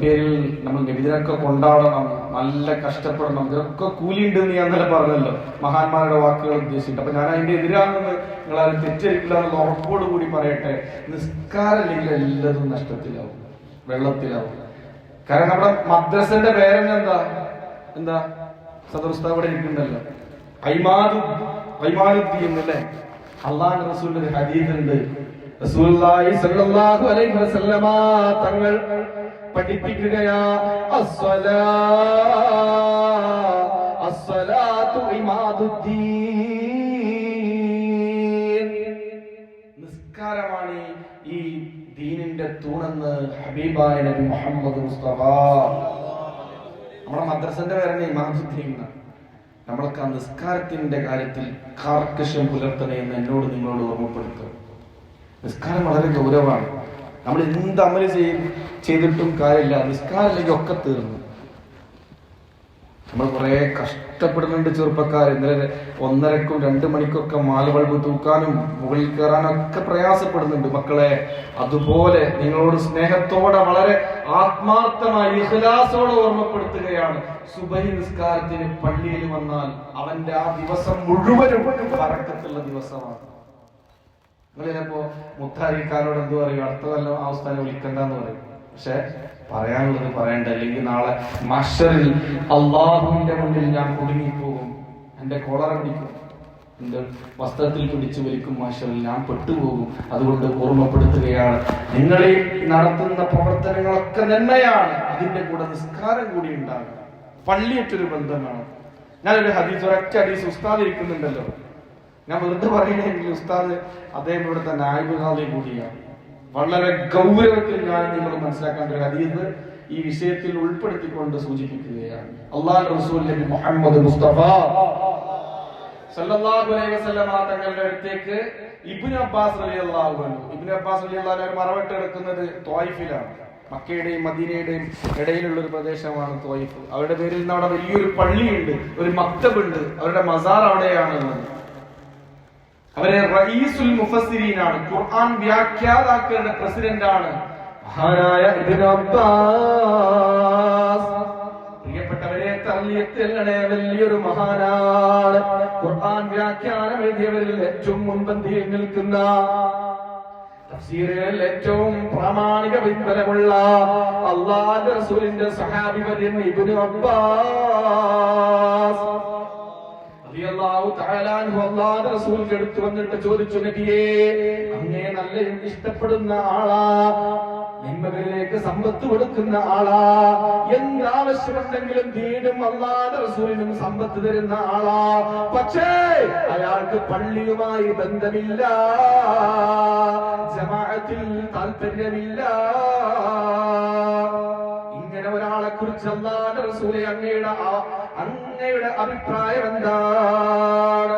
പേരിൽ നമ്മൾ നബിദിനൊക്കെ കൊണ്ടാടണം, നല്ല കഷ്ടപ്പെടണം, ഇതൊക്കെ കൂലിയുണ്ട് എന്ന് ഞാൻ ഇന്നലെ പറഞ്ഞല്ലോ, മഹാന്മാരുടെ വാക്കുകൾ ഉദ്ദേശിച്ചിട്ട്. അപ്പൊ ഞാൻ അതിന്റെ എതിരാണെന്ന് നിങ്ങളാരും തെറ്റിദ്ധരിക്കില്ല എന്നുള്ള ഉറപ്പോട് കൂടി പറയട്ടെ. നിസ്കാരം ഇല്ലെങ്കിൽ എല്ലാതും നഷ്ടത്തിലാവും, വെള്ളത്തിലാവും. കാരണം നമ്മുടെ മദ്രസന്റെ പേരെന്നെ എന്താ സദർസ്ഥാ ഇവിടെ ഇരിക്കുന്നുണ്ടല്ലോ, ഐമാനുദ്ദീൻ എന്നല്ലേ. അള്ളാഹുവിന്റെ റസൂലിന്റെ ഒരു ഹദീസ് ഉണ്ട്. റസൂലുള്ളാഹി സ്വല്ലല്ലാഹു അലൈഹി വസല്ലമ തങ്ങൾ പഠിപ്പിക്കുകയാ, അസ്സലാത്തു ഇമാദുദ്ദീൻ, നിസ്കാരമാണ് ഈ ദീനിന്റെ തൂണെന്ന് ഹബീബായ നബി മുഹമ്മദ് മുസ്തഫ. നമ്മുടെ മദ്രസന്റെ പേരാണ് ഇമാദുദ്ദീൻ. നമ്മളൊക്കെ ആ നിസ്കാരത്തിന്റെ കാര്യത്തിൽ കാർക്കശ്യം പുലർത്തണേ എന്ന് എന്നോട് നിങ്ങളോട് ഓർമ്മപ്പെടുത്തുക. നിസ്കാരം വളരെ ഗൗരവമാണ്. നമ്മൾ എന്ത് അമല് ചെയ്തിട്ടും കാര്യമില്ല, നിസ്കാരം അല്ലെങ്കിൽ ഒക്കെ തീർന്നു. നമ്മൾ കുറെ കഷ്ടപ്പെടുന്നുണ്ട് ചെറുപ്പക്കാർ. ഇന്നലെ 1:30ക്കും 2 മണിക്കൊക്കെ മാല ബൾബ് തൂക്കാനും മുകളിൽ കയറാനും ഒക്കെ പ്രയാസപ്പെടുന്നുണ്ട് മക്കളെ. അതുപോലെ നിങ്ങളോട് സ്നേഹത്തോടെ വളരെ ആത്മാർത്ഥമായി ഇഖ്ലാസോടെ ഓർമ്മപ്പെടുത്തുകയാണ്, സുബഹി നിസ്കാരത്തിന് പള്ളിയിൽ വന്നാൽ അവന്റെ ആ ദിവസം മുഴുവനും ബറക്കത്തുള്ള ദിവസമാണ്. നിങ്ങൾ ചിലപ്പോ മുത്താരിക്കാരോട് എന്ത് പറയും, അടുത്ത കൊല്ലം ആ ഉസ്താദിനെ വിളിക്കണ്ടെന്ന് പറയും. പക്ഷെ പറയാനുള്ളത് പറയണ്ട, അല്ലെങ്കിൽ നാളെ മഹ്ശറിൽ അള്ളാഹുവിന്റെ മുന്നിൽ ഞാൻ കുടുങ്ങിപ്പോകും, എന്റെ കോളറ പിടിക്കും, എന്റെ വസ്ത്രത്തിൽ പിടിച്ചു വലിക്കും, മഹ്ശറിൽ ഞാൻ പെട്ടുപോകും. അതുകൊണ്ട് ഓർമ്മപ്പെടുത്തുകയാണ്, നിങ്ങളെ നടത്തുന്ന പ്രവർത്തനങ്ങളൊക്കെ നന്മയാണ്, അതിന്റെ കൂടെ നിസ്കാരം കൂടി ഉണ്ടാകും. പള്ളിയിട്ടൊരു ബന്ധമാണ്. ഞാനൊരു ഹദീസ്, ഒരൊറ്റ ഹദീസ്, ഉസ്താദ് ഇരിക്കുന്നുണ്ടല്ലോ, ഞാൻ വെറുതെ പറയുകയാണെങ്കിൽ ഉസ്താദ് അദ്ദേഹം ഇവിടുത്തെ നായിബ് ഖാദി കൂടിയാണ്. വളരെ ഗൗരവത്തിൽ ഞാൻ നിങ്ങൾ മനസ്സിലാക്കേണ്ട ഒരു ഹദീസ് ഈ വിഷയത്തിൽ ഉൾപ്പെടുത്തിക്കൊണ്ട് സൂചിപ്പിക്കുകയാണ്. അല്ലാഹുവിന്റെ റസൂൽ നബി മുഹമ്മദ് മുസ്തഫ സല്ലല്ലാഹു അലൈഹി വസല്ലം തങ്ങളുടെ അടുത്തേക്ക് ഇബ്നു അബ്ബാസ് റളിയല്ലാഹു അൻഹു, ഇബ്നു അബ്ബാസ് റളിയല്ലാഹു അൻഹു മറവിട്ട് കിടക്കുന്നത് ത്വായിഫിലാണ്. മക്കയുടെയും മദീനയുടെയും ഇടയിലുള്ള ഒരു പ്രദേശമാണ് ത്വായിഫ്. അവരുടെ പേരിൽ നിന്ന് അവിടെ വലിയൊരു പള്ളിയുണ്ട്, ഒരു മക്തബുണ്ട്, അവരുടെ മസാർ അവിടെയാണ് ഉള്ളത്. അവരെ റഈസുൽ മുഫസ്സിരീനാണ്, ഖുർആൻ വ്യാഖ്യാതാക്കളുടെ പ്രസിഡന്റാണ് മഹാനായ ഇബ്നു അബ്ബാസ്. പ്രിയപ്പെട്ടവരെ, തർലിയത്തിലെ വലിയൊരു മഹാനാണ്. ഖുർആൻ വ്യാഖ്യാനം എഴുതിയവരിൽ ഏറ്റവും മുൻപന്തിയിൽ നിൽക്കുന്ന, തഫ്സീറുകളിൽ ഏറ്റവും പ്രാമാണിക പിൻബലമുള്ള അല്ലാഹുവിന്റെ റസൂലിന്റെ സഹാബി വര്യൻ ഇബ്നു അബ്ബാസ് റളിയല്ലാഹു തആല അൻഹു അല്ലാഹുവിന്റെ റസൂലിന്റെ അടുത്ത് വന്നിട്ട് ചോദിച്ചു, നബിയേ, അങ്ങേ നല്ല ഇഷ്ടപ്പെടുന്ന ആളാ, നന്മകളിലേക്ക് സമ്പത്ത് കൊടുക്കുന്ന ആളാ, എന്താവശ്യമുണ്ടെങ്കിലും ദീനും അല്ലാഹുവിന്റെ റസൂലിനും സമ്പത്ത് തരുന്ന ആളാ, പക്ഷേ അയാൾക്ക് പള്ളിയുമായി ബന്ധമില്ല, ജമാഅത്തിൽ താല്പര്യമില്ല. ഇങ്ങനെ ഒരാളെ കുറിച്ച് അല്ലാഹുവിന്റെ റസൂലേ അങ്ങയുടെ അഭിപ്രായം എന്താണ്?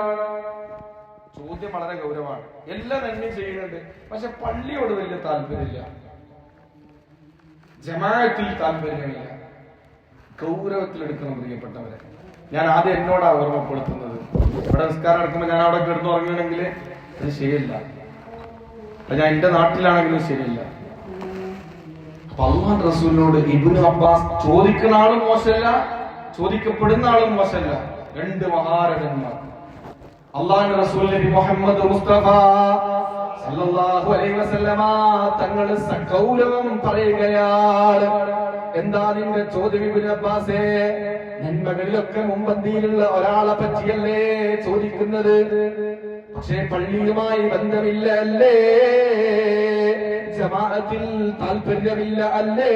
ചോദ്യം വളരെ ഗൗരവമാണ്. എല്ലാം നന്മ ചെയ്യുന്നുണ്ട്, പക്ഷെ പള്ളിയോട് വലിയ താല്പര്യമില്ല, ജമാഅത്തിൽ താല്പര്യമില്ല. ഗൗരവത്തിലെടുക്കണം പ്രിയപ്പെട്ടവരെ. ഞാൻ ആദ്യം എന്നോടാ ഓർമ്മപ്പെടുത്തുന്നത്. ഇവിടെ നിസ്കാരം എടുക്കുമ്പോൾ ഞാൻ അവിടെ കിടന്നു ഉറങ്ങണമെങ്കിൽ അത് ശരിയല്ല, ഞാൻ എന്റെ നാട്ടിലാണെങ്കിലും ശരിയല്ല. അപ്പൊ അല്ലാഹുവിന്റെ റസൂലിനോട് ഇബ്നു അബ്ബാസ് ചോദിക്കുന്ന ആളും മോശമല്ല, ചോദിക്കപ്പെടുന്ന ആളും മോശമല്ല. 2 മഹാരഥന്മാർ. അല്ലാഹുവിന്റെ റസൂൽ നബി മുഹമ്മദ് മുസ്തഫ സല്ലല്ലാഹു അലൈഹി വസല്ലമ തങ്ങൾ സഗൗരവം പറയുകയാണ്. എന്താ നിന്റെ ചോദ്യം ഇബ്നു അബ്ബാസേ? നന്മകളിലൊക്കെ മുമ്പന്തിയിലുള്ള ഒരാളെ പറ്റിയല്ലേ ചോദിക്കുന്നത്, പക്ഷേ പള്ളിയുമായി ബന്ധമില്ല അല്ലേ, ജമാഅത്തിൽ താല്പര്യമില്ല അല്ലേ?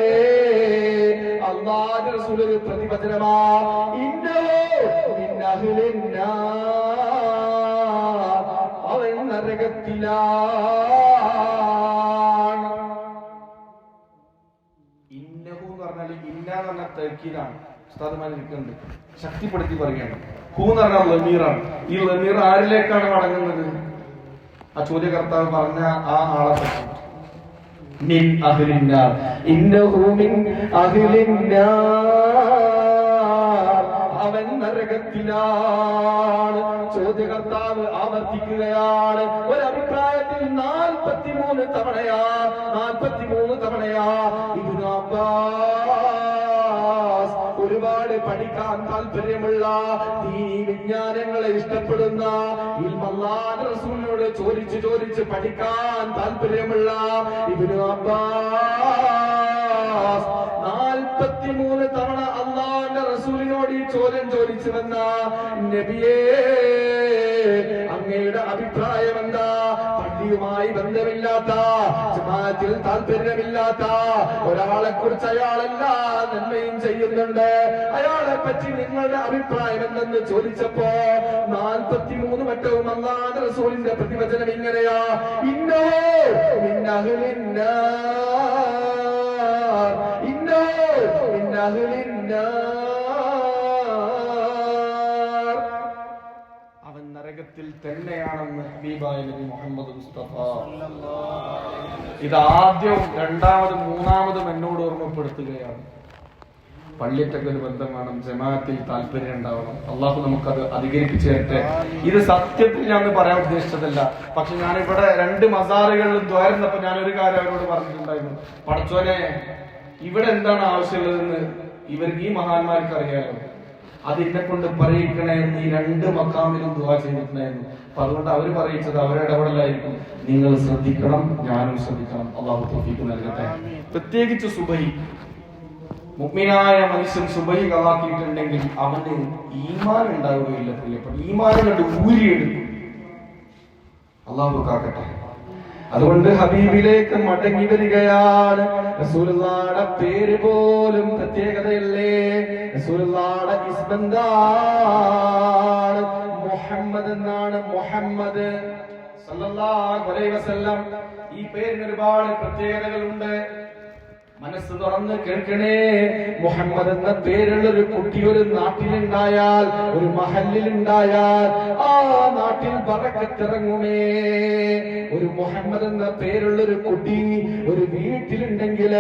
അല്ലാഹുവിന്റെ റസൂൽ ഒരു പ്രതിവചനമാ, അവൻ നരകത്തിലാണ്. ഇന്നഹു എന്ന് പറഞ്ഞാൽ ഇന്ന എന്ന് പറഞ്ഞ തൗക്കീദാണ്. ഉസ്താദുമാർ ഇരിക്കുന്നുണ്ട്, ശക്തിപ്പെടുത്തി പറയുകയാണ്. ഹു എന്ന് പറഞ്ഞാൽ ലമീറാണ്. ഈ ലമീർ ആരിലേക്കാണ് മടങ്ങുന്നത്? ആ ചോദ്യകർത്താവ് പറഞ്ഞ ആ ആളെ പറ്റി. മിൻ അഹ്ലിന്നാർ, ഇന്നഹു മിൻ അഹ്ലിന്നാർ, അവൻ നരകത്തിലാണ്. ചോദ്യകർത്താവ് ആവർത്തിക്കുകയാണ്. ഒരു അഭിപ്രായത്തിൽ 43 തവണയാ, 43 തവണയാ. ഇബ്നു അബ്ബാസ് ഒരുപാട് പഠിക്കാൻ താല്പര്യമുള്ള, ദീനീ വിജ്ഞാനങ്ങളെ ഇഷ്ടപ്പെടുന്ന, അല്ലാഹുവിന്റെ റസൂലിനോട് ചോദിച്ച് പഠിക്കാൻ താല്പര്യമുള്ള ഇബ്നു അബ്ബാസ് 43 തവണ അല്ലാഹുവിന്റെ റസൂലിനോട് ഈ ചോദ്യം ചോദിച്ചു വന്ന, നബിയേ അങ്ങയുടെ അഭിപ്രായം എന്താ? പള്ളിയുമായി ബന്ധമില്ലാത്ത, ജമാഅത്തിൽ താല്പര്യമില്ലാത്ത ഒരാളെ കുറിച്ച് അയാളെല്ലാ നന്മയും ചെയ്യുന്നുണ്ട്, അയാളെ പറ്റി നിങ്ങളുടെ അഭിപ്രായം എന്തെന്ന് ചോദിച്ചപ്പോ 43 വട്ടവും അല്ലാഹുവിന്റെ റസൂലിന്റെ പ്രതിവചനം ഇങ്ങനെയാ: ഇന്നോ മിൻ അഹ്ലിന്നാർ, ഇന്നോ മിൻ അഹ്ലിന്നാർ, അവൻ നരകത്തിൽ തന്നെയാണെന്ന് ഹബീബായ നബി മുഹമ്മദ് മുസ്തഫ. ഇത് ആദ്യവും രണ്ടാമതും മൂന്നാമതും എന്നോട് ഓർമ്മപ്പെടുത്തുകയാണ്. പള്ളിയൊക്കെ ഒരു ബന്ധം വേണം, ജമാഅത്തിൽ താല്പര്യം ഉണ്ടാവണം. അള്ളാഹു നമുക്കത് അധികരിപ്പിച്ചു തരട്ടെ. ഇത് സത്യത്തിൽ ഞാൻ പറയാൻ ഉദ്ദേശിച്ചതല്ല, പക്ഷെ ഞാനിവിടെ 2 മസാറുകളിലും ദ്വാരുന്നപ്പോ ഞാനൊരു കാര്യം അവരോട് പറഞ്ഞിട്ടുണ്ടായിരുന്നു. പടച്ചോനെ, ഇവിടെ എന്താണ് ആവശ്യമുള്ളതെന്ന് ഇവർക്ക്, ഈ മഹാന്മാർക്ക് അറിയാലോ, അതിനെ കൊണ്ട് പറയിക്കണേ എന്ന് ഈ 2 മക്കാമിലും ദുആ ചെയ്തിട്ടുണ്ടായിരുന്നു. അപ്പൊ അതുകൊണ്ട് അവര് പറയിച്ചത് അവരുടെ ഇടപെടലായിരിക്കും. നിങ്ങൾ ശ്രദ്ധിക്കണം, ഞാനും ശ്രദ്ധിക്കണം. അള്ളാഹു തൗഫീഖ് നൽകട്ടെ. പ്രത്യേകിച്ച് സുബഹി, മുഅ്മിനായ മനുഷ്യൻ സുബഹി കളാക്കിയിട്ടുണ്ടെങ്കിൽ അവന് ഈമാൻ ഉണ്ടാവുകയില്ല. പ്രിയപ്പെട്ട, ഈമാൻ കണ്ട് ഊരിയെടുക്കും. അള്ളാഹു കാക്കട്ടെ. അതുകൊണ്ട് ഹബീബിലേക്ക് മടങ്ങി വരികയാണ്. റസൂലുള്ളാഹിയുടെ പേര് പോലും പ്രത്യേകതയല്ലേ? റസൂലുള്ളാഹിയുടെ ഇസ്മെന്താണ്? മുഹമ്മദ് എന്നാണ്. മുഹമ്മദ് സല്ലല്ലാഹു അലൈഹി വസല്ലം. ഈ പേരിന് ഒരുപാട് പ്രത്യേകതകളുണ്ട്. മനസ്സ് തുറന്ന് കേൾക്കണേ. മുഹമ്മദ് എന്ന പേരുള്ള ഒരു കുട്ടി ഒരു നാട്ടിലുണ്ടായാൽ, ഒരു മഹല്ലിലുണ്ടായാൽ, ആ നാട്ടിൽ ബറക്കത്തിറങ്ങുമേ. ഒരു മുഹമ്മദ് എന്ന പേരുള്ള ഒരു കുട്ടി ഒരു വീട്ടിലുണ്ടെങ്കിൽ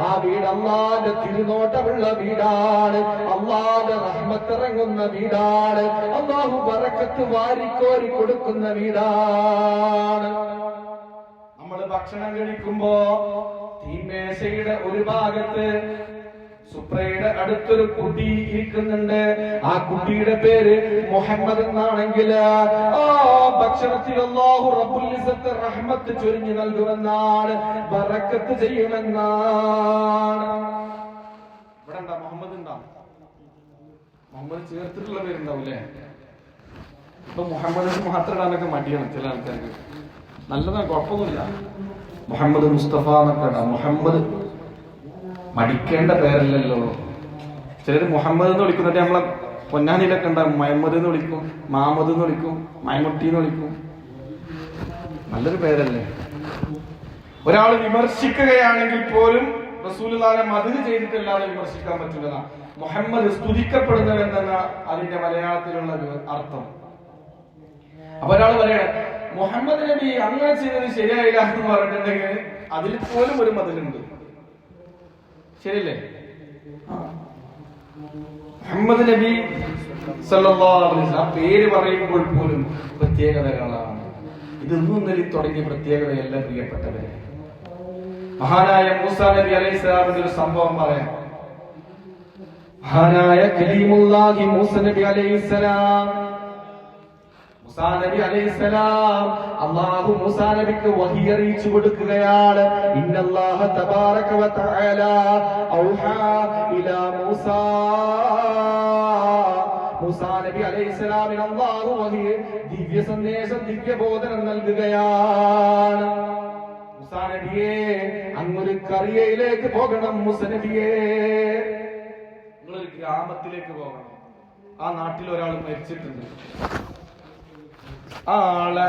ആ വീട് അല്ലാഹുവിന്റെ തിരുനോട്ടമുള്ള വീടാണ്, അല്ലാഹുവിന്റെ റഹ്മത്തിറങ്ങുന്ന വീടാണ്, അല്ലാഹു ബറക്കത്ത് വാരിക്കോരി കൊടുക്കുന്ന വീടാണ്. നമ്മൾ ഭക്ഷണം കഴിക്കുമ്പോ തീമേശയുടെ ഒരു ഭാഗത്ത് സുപ്രയുടെ അടുത്തൊരു കുട്ടി ഇരിക്കുന്നുണ്ട്. ആ കുട്ടിയുടെ പേര് മുഹമ്മദ് എന്നാണെങ്കിൽ ആ ഭക്ഷണത്തിൽ അല്ലാഹു റബ്ബുൽ ഇസ്സത്ത് റഹ്മത്ത് ചൊരിഞ്ഞു നൽകുമെന്നാണ്, ബറക്കത്ത് ചെയ്യുമെന്നാണ്. ഇവിടെ എന്താ മുഹമ്മദ് ഉണ്ടാ? മുഹമ്മദ് ചേർത്തിട്ടുള്ള പേരുണ്ടാവൂലേ? ഇപ്പൊ മുഹമ്മദ് മാത്രം ഇടാനൊക്കെ മടിയാണ് ചില ആൾക്കാർക്ക്. നല്ലതാണ്, കുഴപ്പമൊന്നുമില്ല. മുഹമ്മദ് മുസ്തഫ എന്നൊക്കെ ഇടാം. മുഹമ്മദ് മടിക്കേണ്ട പേരല്ലല്ലോ. ചിലർ മുഹമ്മദ് എന്ന് വിളിക്കുന്നിട്ട് നമ്മളെ പൊന്നാനിയിലൊക്കെ ഉണ്ടാവും. മുഹമ്മദ് എന്ന് വിളിക്കും, മാമദ് എന്ന് വിളിക്കും, മൈമുട്ടി എന്ന് വിളിക്കും. നല്ലൊരു പേരല്ലേ? ഒരാൾ വിമർശിക്കുകയാണെങ്കിൽ പോലും റസൂലുള്ളാഹിനെ മദ്ഹ് ചെയ്തിട്ടല്ലാതെ വിമർശിക്കാൻ പറ്റില്ല. മുഹമ്മദ് സ്തുതിക്കപ്പെടുന്നവെന്ന അതിന്റെ മലയാളത്തിലുള്ള അർത്ഥം. അപ്പൊ ഒരാൾ പറയണേ മുഹമ്മദ് നബി അങ്ങനെ ചെയ്തത് ശരിയായില്ല എന്ന് പറഞ്ഞിട്ടുണ്ടെങ്കിൽ അതിൽ പോലും ഒരു മതിലുണ്ട്. ശരിയല്ലേ? മുഹമ്മദ് നബി സല്ലല്ലാഹു അലൈഹി വസല്ലം പേര് പറയുമ്പോൾ പോലും പ്രത്യേകതകളാണ്. ഇതൊന്നും നെല്ലി തുടങ്ങിയ പ്രത്യേകതയല്ല പ്രിയപ്പെട്ടവരെ. മഹാനായ മൂസാ നബി അലൈഹി സ്വലാമിന്റെ ഒരു സംഭവം പറയാം. മഹാനായ കലീമുല്ലാഹി മൂസാ നബി അലൈഹി സ്വലാം, മൂസാ നബി അലൈഹി സ്വലാം, അല്ലാഹു മൂസാ നബിക്ക് വഹി അറിയിച്ചു കൊടുക്കുകയാണ്. ഇന്നല്ലാഹ തബാറക വ തആല ഔഹാ ഇലാ മൂസാ. മൂസാ നബി അലൈഹി സ്വലാമിന് അല്ലാഹു വഹി, ദിവ്യ സന്ദേശം, ദിവ്യ ബോധനം നൽകുകയാണ്. മൂസാ നബിയെ, അങ്ങൊരു ഖറിയയിലേക്ക് പോകണം. മൂസാ നബിയെ, നിങ്ങളൊരു ഗ്രാമത്തിലേക്ക് പോകണം. ആ നാട്ടിൽ ഒരാൾ മരിച്ചിട്ടുണ്ട്. ആ ആളെ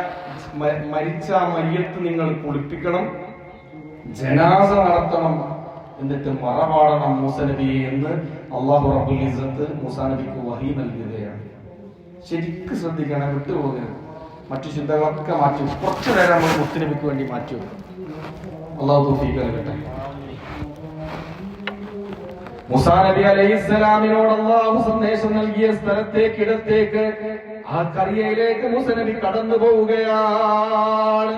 മരിച്ച ആ മയ്യത്ത് നിങ്ങൾ കുളിപ്പിക്കണം, ജനാസ നടത്തണം, എന്നിട്ട് മറപാടണം മൂസാ നബിയെ എന്ന് അല്ലാഹു റബ്ബുൽ ഇസ്സത്ത് മൂസാ നബിക്ക് വഹി നൽകുകയാണ്. ശരിക്കും ശ്രദ്ധിക്കണം, വിട്ടുപോകരുത്. മറ്റു ചിന്തകളൊക്കെ മാറ്റി കുറച്ചു നേരം നമ്മൾ മുത്തുനബിക്ക് വേണ്ടി മാറ്റി വെക്കും. അല്ലാഹു തൗഫീഖ് നൽകട്ടെ. മൂസാ നബി അലൈഹിസ്സലാമിനോട് അല്ലാഹു സന്ദേശം നൽകിയ സ്ഥലത്തേക്ക്, ഇടത്തേക്ക്, ആ ഖറിയയിലേക്ക് മൂസാ നബി കടന്നു പോവുകയാണ്.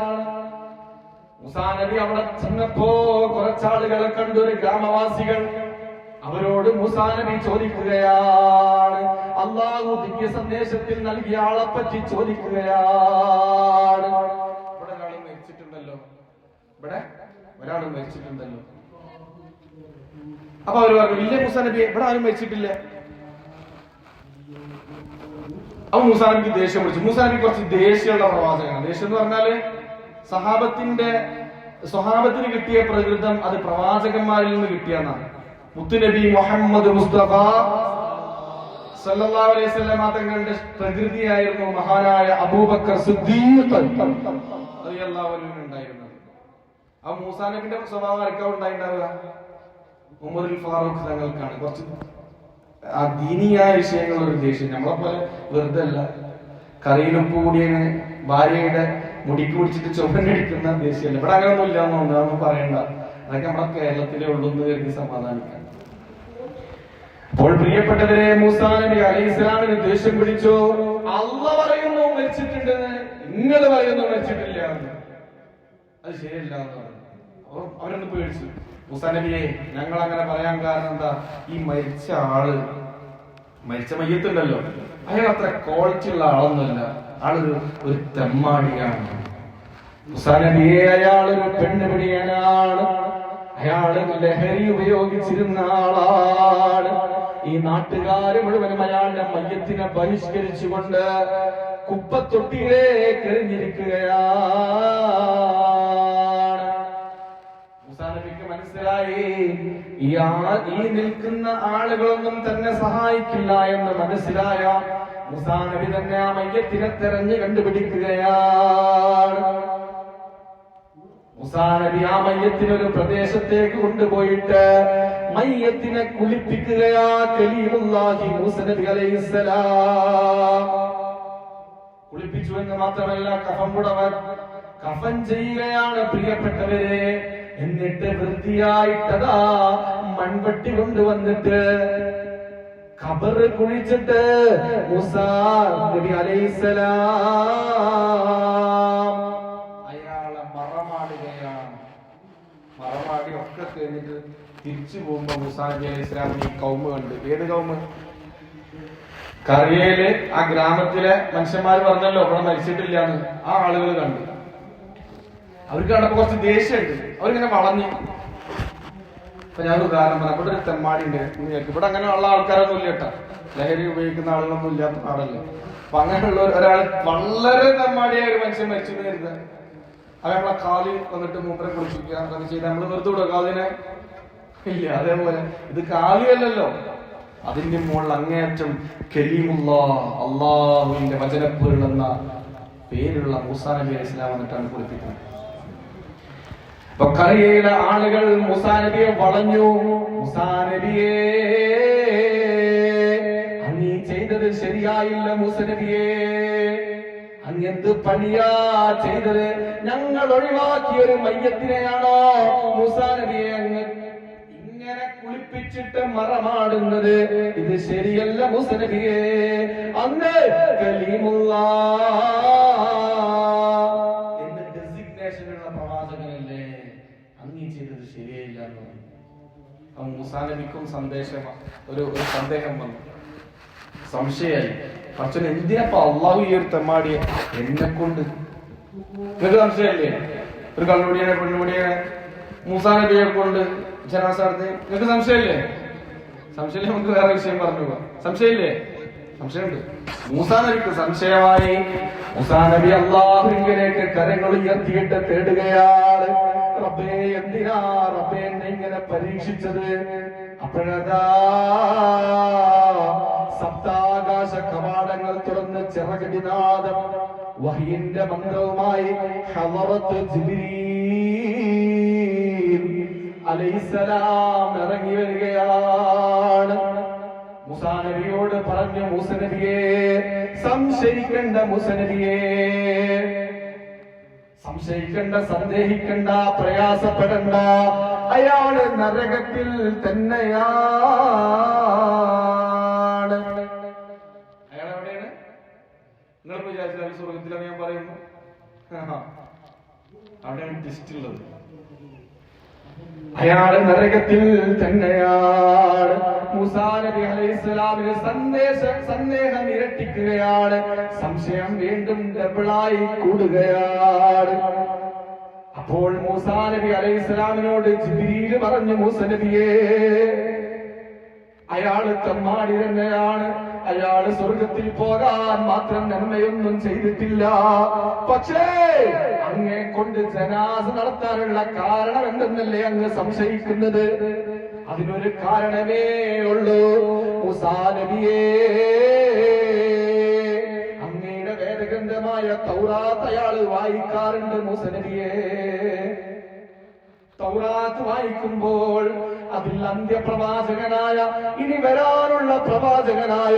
മൂസാ നബി അവിടെ ചെന്നപ്പോ കുറച്ചാളുകളെ കണ്ടു, ഒരു ഗ്രാമവാസികൾ. അവരോട് മൂസാ നബി ചോദിക്കുകയാണ്, അല്ലാഹു ദിവ്യ സന്ദേശത്തിൽ നൽകിയ ആളെ പറ്റി ചോദിക്കുകയാണ്. ഇവിടെ ഒരാൾ മരിച്ചിട്ടുണ്ടല്ലോ, ഇവിടെ ഒരാൾ മരിച്ചിട്ടുണ്ടല്ലോ. അപ്പൊ അവര് പറഞ്ഞു, ഇല്ലേ മൂസാ നബി, ഇവിടെ ആരും മരിച്ചിട്ടില്ല. അപ്പൊ മൂസാ നബിക്ക് ദേഷ്യം പിടിച്ചു. മൂസാ നബി കുറച്ച് ദേഷ്യമുള്ള പ്രവാചകനാണ്. ദേഷ്യം എന്ന് പറഞ്ഞാല് സ്വഹാബത്തിന് കിട്ടിയ പ്രകൃതം അത് പ്രവാചകന്മാരിൽ നിന്ന് കിട്ടിയെന്നാണ്. മുത്തുനബി മുഹമ്മദ് മുസ്തഫ സല്ലല്ലാഹു അലൈഹി വസല്ലം തങ്ങളുടെ പ്രകൃതിയായിരുന്നു മഹാനായ അബൂബക്കർ സിദ്ദീഖ് റളിയല്ലാഹു അൻഹു ഉണ്ടായിരുന്നത്. ആ മൂസാ നബിയുടെ സ്വഭാവം ആർക്കാ ഉണ്ടായിട്ടുണ്ടാവുക? ഉമറുൽ ഫാറൂഖ് തങ്ങൾക്കാണ്. കുറച്ച് ആ ദീനിയായ വിഷയങ്ങൾ ഒരു ദേഷ്യം, നമ്മളെ പോലെ വെറുതെ അല്ല. കറിയിലുപ്പ് കൂടിയാണ് ഭാര്യയുടെ മുടിക്ക് പിടിച്ചിട്ട് ചുമന്നടിക്കുന്ന ദേഷ്യമല്ല. ഇവിടെ അങ്ങനൊന്നും ഇല്ല എന്നുണ്ട്, അതൊന്നും പറയണ്ട. അതൊക്കെ നമ്മുടെ കേരളത്തിലെ ഉള്ളൂ എന്ന് കരുതി സമാധാനിക്കാം. അപ്പോൾ പ്രിയപ്പെട്ടവരെ, മൂസാ നബി അലൈഹിസ്സലാമിന് ദേഷ്യം പിടിച്ചു. അല്ലാഹ് പറയുന്നു മരിച്ചിട്ടുണ്ടെന്ന്, നിങ്ങൾ പറയുന്നു മരിച്ചിട്ടില്ല എന്ന്. അത് ശരിയല്ല എന്ന് പറഞ്ഞു. അപ്പൊ അവരൊന്ന് പേടിച്ചു. മൂസാ നബിയെ, ഞങ്ങൾ അങ്ങനെ പറയാൻ കാരണം എന്താ? ഈ മരിച്ച മയ്യത്തുണ്ടല്ലോ, അയാൾ അത്ര ക്വാളിറ്റി ഉള്ള ആളൊന്നുമല്ല. ആളൊരു തെമ്മാടിയാണ്. മൂസാ നബിയെ, അയാളൊരു പെണ്ണുപിടിയനാണ്. അയാള് ലഹരി ഉപയോഗിച്ചിരുന്ന ആളാണ്. ഈ നാട്ടുകാര് മുഴുവനും അയാളുടെ മയ്യത്തിനെ ബഹിഷ്കരിച്ചുകൊണ്ട് കുപ്പത്തൊട്ടിയിലേക്ക് എറിഞ്ഞിരിക്കുകയാണ്. മൂസാ നബിക്ക് മനസ്സിലായി, ഈ നിൽക്കുന്ന ആളുകളൊന്നും തന്നെ സഹായിക്കില്ല എന്ന് മനസ്സിലായ മൂസാ നബി തന്നെ ആ മയ്യത്തിനെ തെരഞ്ഞു കണ്ടുപിടിക്കുകയാണ്. മൂസാ നബി ആ മയ്യത്തിനെ ഒരു പ്രദേശത്തേക്ക് കൊണ്ടുപോയിട്ട് മയ്യത്തിനെ കുളിപ്പിക്കുകയാ. കലീമുല്ലാഹി മൂസാ നബി അലൈഹിസ്സലാം കുളിപ്പിച്ചു എന്ന് മാത്രമല്ല, കഫൻ ചെയ്യുകയാണ് പ്രിയപ്പെട്ടവരെ. എന്നിട്ട് വൃത്തിയായിട്ടതാ മൺവെട്ടി കൊണ്ടുവന്നിട്ട് ഖബറ് കുഴിച്ചിട്ട് മൂസാ നബി അലൈഹിസ്സലാം അയാളെ മറമാടുകയാണ്. മറമാടി ഒക്കെ കഴിഞ്ഞിട്ട് തിരിച്ചു പോകുമ്പോ മൂസാ നബി അലൈഹിസ്സലാമിന് ഈ കൗമ് കണ്ട്. ഏത് കൗമ്? കറിയയില് ആ ഗ്രാമത്തിലെ മനുഷ്യന്മാര് പറഞ്ഞല്ലോ ഇവിടെ മരിച്ചിട്ടില്ലാന്ന്. ആ ആളുകൾ കണ്ടു. അവർക്ക് കണ്ടപ്പോ കുറച്ച് ദേഷ്യമുണ്ട്. അവരിങ്ങനെ വളഞ്ഞു. അപ്പൊ ഞാൻ ഉദാഹരണം പറയാം. ഇവിടെ ഒരു തെമ്മാടി ഉണ്ട്. ഇവിടെ അങ്ങനെയുള്ള ആൾക്കാരൊന്നും ഇല്ല കേട്ടോ. ലഹരി ഉപയോഗിക്കുന്ന ആളുകളൊന്നും ഇല്ലാത്ത നാടല്ലേ. അപ്പൊ അങ്ങനെയുള്ള ഒരാൾ വളരെ തെമ്മാടിയായ ഒരു മനുഷ്യൻ മരിച്ചു കരുതുക. അത് നമ്മളെ കാലിൽ വന്നിട്ട് മൂപ്പരെ കുളിപ്പിക്കുക അതൊക്കെ ചെയ്ത് നമ്മൾ വെറുതെ വിടുക കാലിനെ? ഇല്ല. അതേപോലെ ഇത് കാലിയല്ലല്ലോ, അതിന്റെ മുകളിൽ അങ്ങേയറ്റം കലീമുല്ലാഹ്, അള്ളാഹുവിന്റെ വചനപ്പൊരുൾ എന്ന പേരുള്ള മൂസാ നബി അലൈഹി സ്വലാം വന്നിട്ടാണ് കുളിപ്പിക്കുന്നത്. അപ്പൊ കറിയയിലെ ആളുകൾ മൂസാ നബിയെ വളഞ്ഞു. മൂസാ നബിയെ, അങ്ങീ ചെയ്തത് ശരിയായില്ല. മൂസാ നബിയെ, അങ്ങെന്ത് പണിയാ ചെയ്തത്? ഞങ്ങൾ ഒഴിവാക്കിയ ഒരു മയ്യത്തിനെയാണോ മൂസാ നബിയെ അങ്ങ് ഇങ്ങനെ കുളിപ്പിച്ചിട്ട് മറമാടുന്നത്? ഇത് ശരിയല്ല മൂസാ നബിയെ. അന്ന് കലീമുല്ലാഹ് എന്ന് ഡെസിഗ്നേഷനുള്ള പ്രവാചകനല്ലേ, അങ്ങീ ചെയ്തത് ശരിയല്ല എന്ന് പറഞ്ഞു. അപ്പൊ മൂസാ നബിക്കും ഒരു സന്ദേഹം വന്നു, സംശയായി. പക്ഷെ എന്തിനപ്പ അള്ളാഹു ഈ ഒരു തെമ്മാടിയെ എന്നെ കൊണ്ട്? നിങ്ങൾക്ക് സംശയമല്ലേ? ഒരു കള്ളുടിയനെ പെണ്ണുടിയനെ മൂസാ നബിയെ കൊണ്ട് ജനാസ നടത്തി. നിങ്ങൾക്ക് സംശയമില്ലേ? സംശയമില്ലേ? നമുക്ക് വേറെ വിഷയം പറഞ്ഞു പോവാം. സംശയമില്ലേ? സംശയമുണ്ട്. മൂസാ നബിക്ക് സംശയമായി. മൂസാ നബി അള്ളാഹുവിലേക്ക് കരങ്ങൾ ഉയർത്തിയിട്ട് തേടുകയാണ്. റബ്ബേ, എന്തിനാ റബ്ബേ എന്നെ ഇങ്ങനെ പരീക്ഷിച്ചത്? അപ്പോഴതാ സപ്താകാശ കവാടങ്ങൾ തുറന്ന് ചിറകടിനാദം വഹയിന്റെ മന്ത്രവുമായി ഹളറത്ത് ജിബ്രീൽ അലൈഹിസ്സലാം ഇറങ്ങി വരികയാണ്. മൂസാ നബിയോട് പറഞ്ഞു, മൂസാ നബിയെ സംശയിക്കണ്ട, മൂസാ നബിയെ സംശയിക്കണ്ട, സന്ദേഹിക്കണ്ട, പ്രയാസപ്പെടണ്ട. അയാള് നരകത്തിൽ തന്നെയാണ്. അയാളെവിടെയാണ്? നിങ്ങൾ വിചാരിച്ചാൽ സ്വർഗത്തിലാണ് ഞാൻ പറയുന്നു. അവിടെയാണ് ട്വിസ്റ്റ് ഉള്ളത്. അയാൾ നരകത്തിൽ തന്നെയാണ്. മൂസാ നബി അലൈഹിസ്സലാമിന് സന്ദേഹം ഇരട്ടിക്കുകയാണ്. സംശയം വീണ്ടും ഡബിളായി കൂടുകയാണ്. അപ്പോൾ മൂസാ നബി അലൈഹിസ്സലാമിനോട് ജിബ്രീൽ പറഞ്ഞു, മൂസ നബിയേ, അയാള് തെമ്മാടി തന്നെയാണ്. അയാള് സ്വർഗത്തിൽ പോകാൻ മാത്രം നന്മയൊന്നും ചെയ്തിട്ടില്ല. പക്ഷേ അങ്ങേ കൊണ്ട് ജനാസ നടത്താനുള്ള കാരണം എന്തെന്നല്ലേ അങ്ങ് സംശയിക്കുന്നത്? അതിനൊരു കാരണമേ ഉള്ളൂ. മൂസാ നബിയേ, അങ്ങയുടെ വേദഗ്രന്ഥമായ തൗറാത്ത് അയാള് വായിക്കാറുണ്ട്. മൂസ നബിയേ, തൗറാത്ത് വായിക്കുമ്പോൾ അതിൽ അന്ത്യപ്രവാചകനായ, ഇനി വരാനുള്ള പ്രവാചകനായ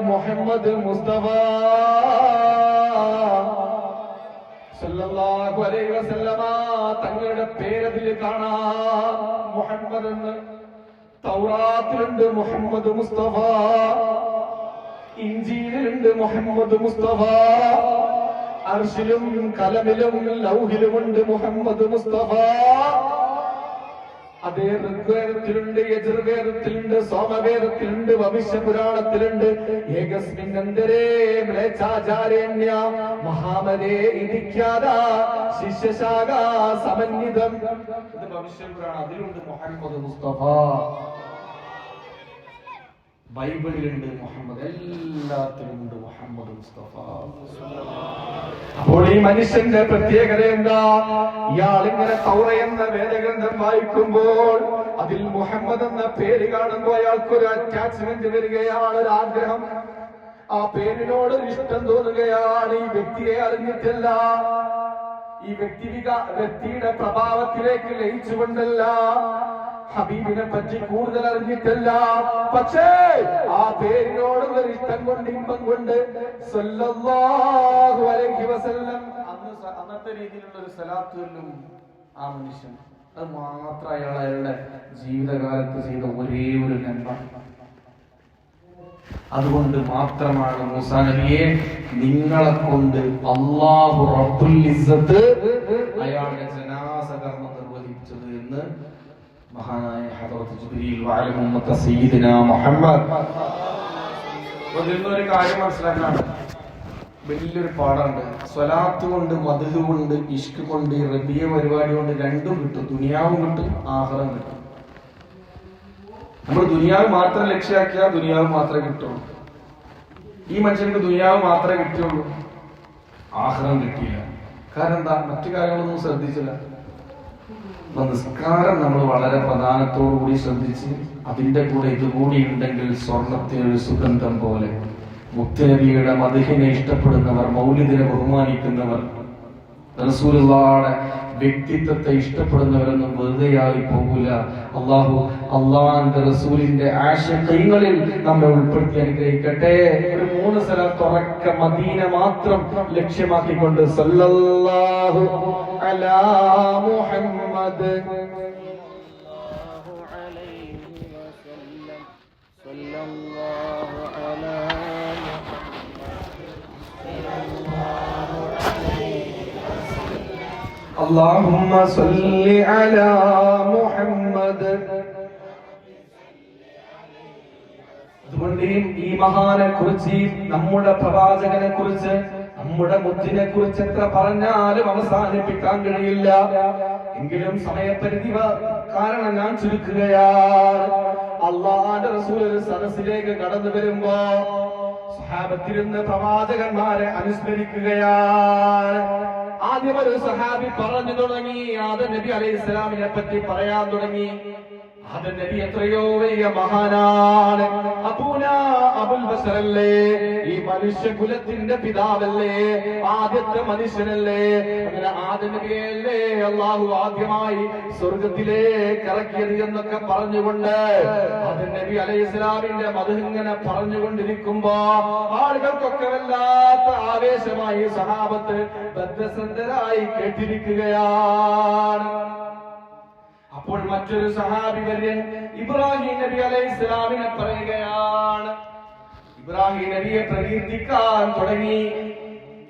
മുഹമ്മദ് മുസ്തഫ സല്ലല്ലാഹു അലൈഹി വസല്ലമ തങ്ങളുടെ പേരതിൽ കാണാം. മുഹമ്മദ് എന്ന് തൗറാത്തിലുണ്ട് മുഹമ്മദ് മുസ്തഫ, ഇഞ്ചീലിലുണ്ട് മുഹമ്മദ് മുസ്തഫ, അർശിലും കലമിലും ലൗഹിലുമുണ്ട് മുഹമ്മദ് മുസ്തഫ. അതേ ഋഗ്വേദത്തിലുണ്ട്, യജുർവേദത്തിലുണ്ട്, സോമവേദത്തിലുണ്ട്, ഭവിഷ്യപുരാണത്തിലുണ്ട്. ഏകസ്മിന്നന്തരേ മ്ലേച്ഛാചാരേണ്യ മഹാമരേ ഇരിക്കാത ശിഷ്യശാഖ സമന്വിതം. ഇത് ഭവിഷ്യപുരാണം, അതിലുണ്ട് മുഹമ്മദ് മുസ്തഫ. ബൈബിളിലുണ്ട് മുഹമ്മദ്, എല്ലാത്തിലുമുണ്ട് മുഹമ്മദ് മുസ്തഫ. അപ്പോൾ ഈ മനുഷ്യന്റെ പ്രത്യേകത എന്താ? ഇയാൾ ഇങ്ങനെ തൗറ എന്ന വേദഗ്രന്ഥം വായിക്കുമ്പോൾ അതിൽ മുഹമ്മദ് എന്ന പേര് കാണുമ്പോൾ അയാൾക്കൊരു അറ്റാച്ച്മെന്റ് വരികയാണ്, ഒരു ആഗ്രഹം. ആ പേരിനോട് ഇഷ്ടം തോന്നുകയാണ്. ഈ വ്യക്തിയെ അറിഞ്ഞിട്ടല്ല, ഈ വ്യക്തിയുടെ പ്രഭാവത്തിലേക്ക് ലയിച്ചുകൊണ്ടല്ല, ഹബീബിനെ പറ്റി കൂടുതൽ അറിഞ്ഞിട്ടല്ല, പക്ഷേ ആ പേരിനോടുള്ള ഇഷ്ടം കൊണ്ട്, ഇമ്പം കൊണ്ട് സല്ലല്ലാഹു അലൈഹി വസല്ലം അന്നത്തെ രീതിയിലുള്ള ഒരു സലാത്തുല്ലും ആ മനുഷ്യൻ. അത് മാത്രം അയാളുടെ ജീവിതകാലത്ത് ചെയ്ത ഒരേ ഒരു നന്മ. അതുകൊണ്ട് മാത്രമാണ് മൂസാ നബിയെ നിങ്ങളെ കൊണ്ട് അല്ലാഹു റബ്ബുൽ ഇസ്സത്ത് അയാളുടെ ജനാസ കർമ്മം നിർവഹിച്ചത് എന്ന് മഹാനായ ഹദറത്ത് ജിബ്രീൽ വഅല ഉമ്മത്തി സയ്യിദിനാ മുഹമ്മദ്. ഒരു കാര്യം മനസ്സിലാക്കാണ്, വലിയൊരു പാടാണ്. സ്വലാത്ത് കൊണ്ട്, മദ്ഹ് കൊണ്ട്, ഇഷ്ക് കൊണ്ട്, റബിയ പരിപാടി കൊണ്ട് രണ്ടും കിട്ടും. ദുനിയാവും കിട്ടും, ആഖിറം കിട്ടും. നമ്മൾ ദുനിയാവ് മാത്രം ലക്ഷ്യമാക്കിയാൽ ദുനിയാവ് മാത്രമേ കിട്ടുള്ളൂ. ഈ മനുഷ്യർക്ക് ദുനിയാവ് മാത്രമേ കിട്ടിയുള്ളൂ, ആഖിറം കിട്ടിയില്ല. കാരണം എന്താ? മറ്റു കാര്യങ്ങളൊന്നും ശ്രദ്ധിച്ചില്ല. നിസ്കാരം നമ്മൾ വളരെ പ്രധാനത്തോടു കൂടി ശ്രദ്ധിച്ച് അതിന്റെ കൂടെ ഇതുകൂടി ഉണ്ടെങ്കിൽ സ്വർണത്തിനൊരു സുഗന്ധം പോലെ. മുത്തുനബിയുടെ മദ്ഹിനെ ഇഷ്ടപ്പെടുന്നവർ, മൗലിദിനെ ബഹുമാനിക്കുന്നവർ, റസൂലുള്ളാഹിയുടെ വ്യക്തിത്വത്തെ ഇഷ്ടപ്പെടുന്നവരൊന്നും വെറുതെയായി പോകില്ല. അള്ളാഹുവിന്റെ റസൂലിന്റെ ആശയങ്ങളിൽ നമ്മെ ഉൾപ്പെടുത്തി അനുഗ്രഹിക്കട്ടെ. ഒരു 3 സ്ഥലത്ത് ഉറക്ക മദീന മാത്രം ലക്ഷ്യമാക്കിക്കൊണ്ട് സല്ലല്ലാഹു അലാ മുഹമ്മദ് اللهم صل على محمد. അതുകൊണ്ട് ഈ മഹാനെ കുറിച്ച്, നമ്മുടെ പ്രവാചകനെ കുറിച്ച്, നമ്മുടെ മുത്തിനെ കുറിച്ച് എത്ര പറഞ്ഞാലും അവസാനിപ്പിക്കാൻ കഴിയില്ല. എങ്കിലും സമയപരിധി കാരണം ഞാൻ ചുരുക്കുകയാണ്. അള്ളാഹുവിന്റെ റസൂൽ ഒരു സദസ്സിലേക്ക് കടന്നു വരുമ്പോ സഹാബത്തിരുന്ന് പ്രവാചകന്മാരെ അനുസ്മരിക്കുകയാണ്. ആദ്യം ഒരു സഹാബി പറഞ്ഞു തുടങ്ങി, ആദം നബി അലൈഹിസ്സലാമിനെ പറ്റി പറയാൻ തുടങ്ങി. ആദം നബി എത്രയോ വലിയ മഹാനാണ്. അബുൽ ബശറല്ലേ, ഈ മനുഷ്യകുലത്തിന്റെ പിതാവല്ലേ, ആദ്യത്തെ മനുഷ്യനല്ലേ. അങ്ങനെ ആദം നബിയല്ലേ അള്ളാഹു ആദ്യമായി സ്വർഗത്തിലേക്ക് ഇറക്കിയത് എന്നൊക്കെ പറഞ്ഞുകൊണ്ട് ആദം നബി അലൈഹിസ്സലാമിന്റെ മദ്ഹ് ഇങ്ങനെ പറഞ്ഞുകൊണ്ടിരിക്കുമ്പോ ആളുകൾക്കൊക്കെ വല്ലാത്ത ആവേശമായി സഹാബത്ത് ബദ്ധശ്രദ്ധരായി കേട്ടിരിക്കുകയാണ്. അപ്പോൾ മറ്റൊരു സഹാബി വര്യൻ ഇബ്രാഹിം നബി അലൈഹിസ്സലാമിനെ പറയുകയാണ്. ഇബ്രാഹിം നബിയെ പ്രകീർത്തിക്കാൻ തുടങ്ങി.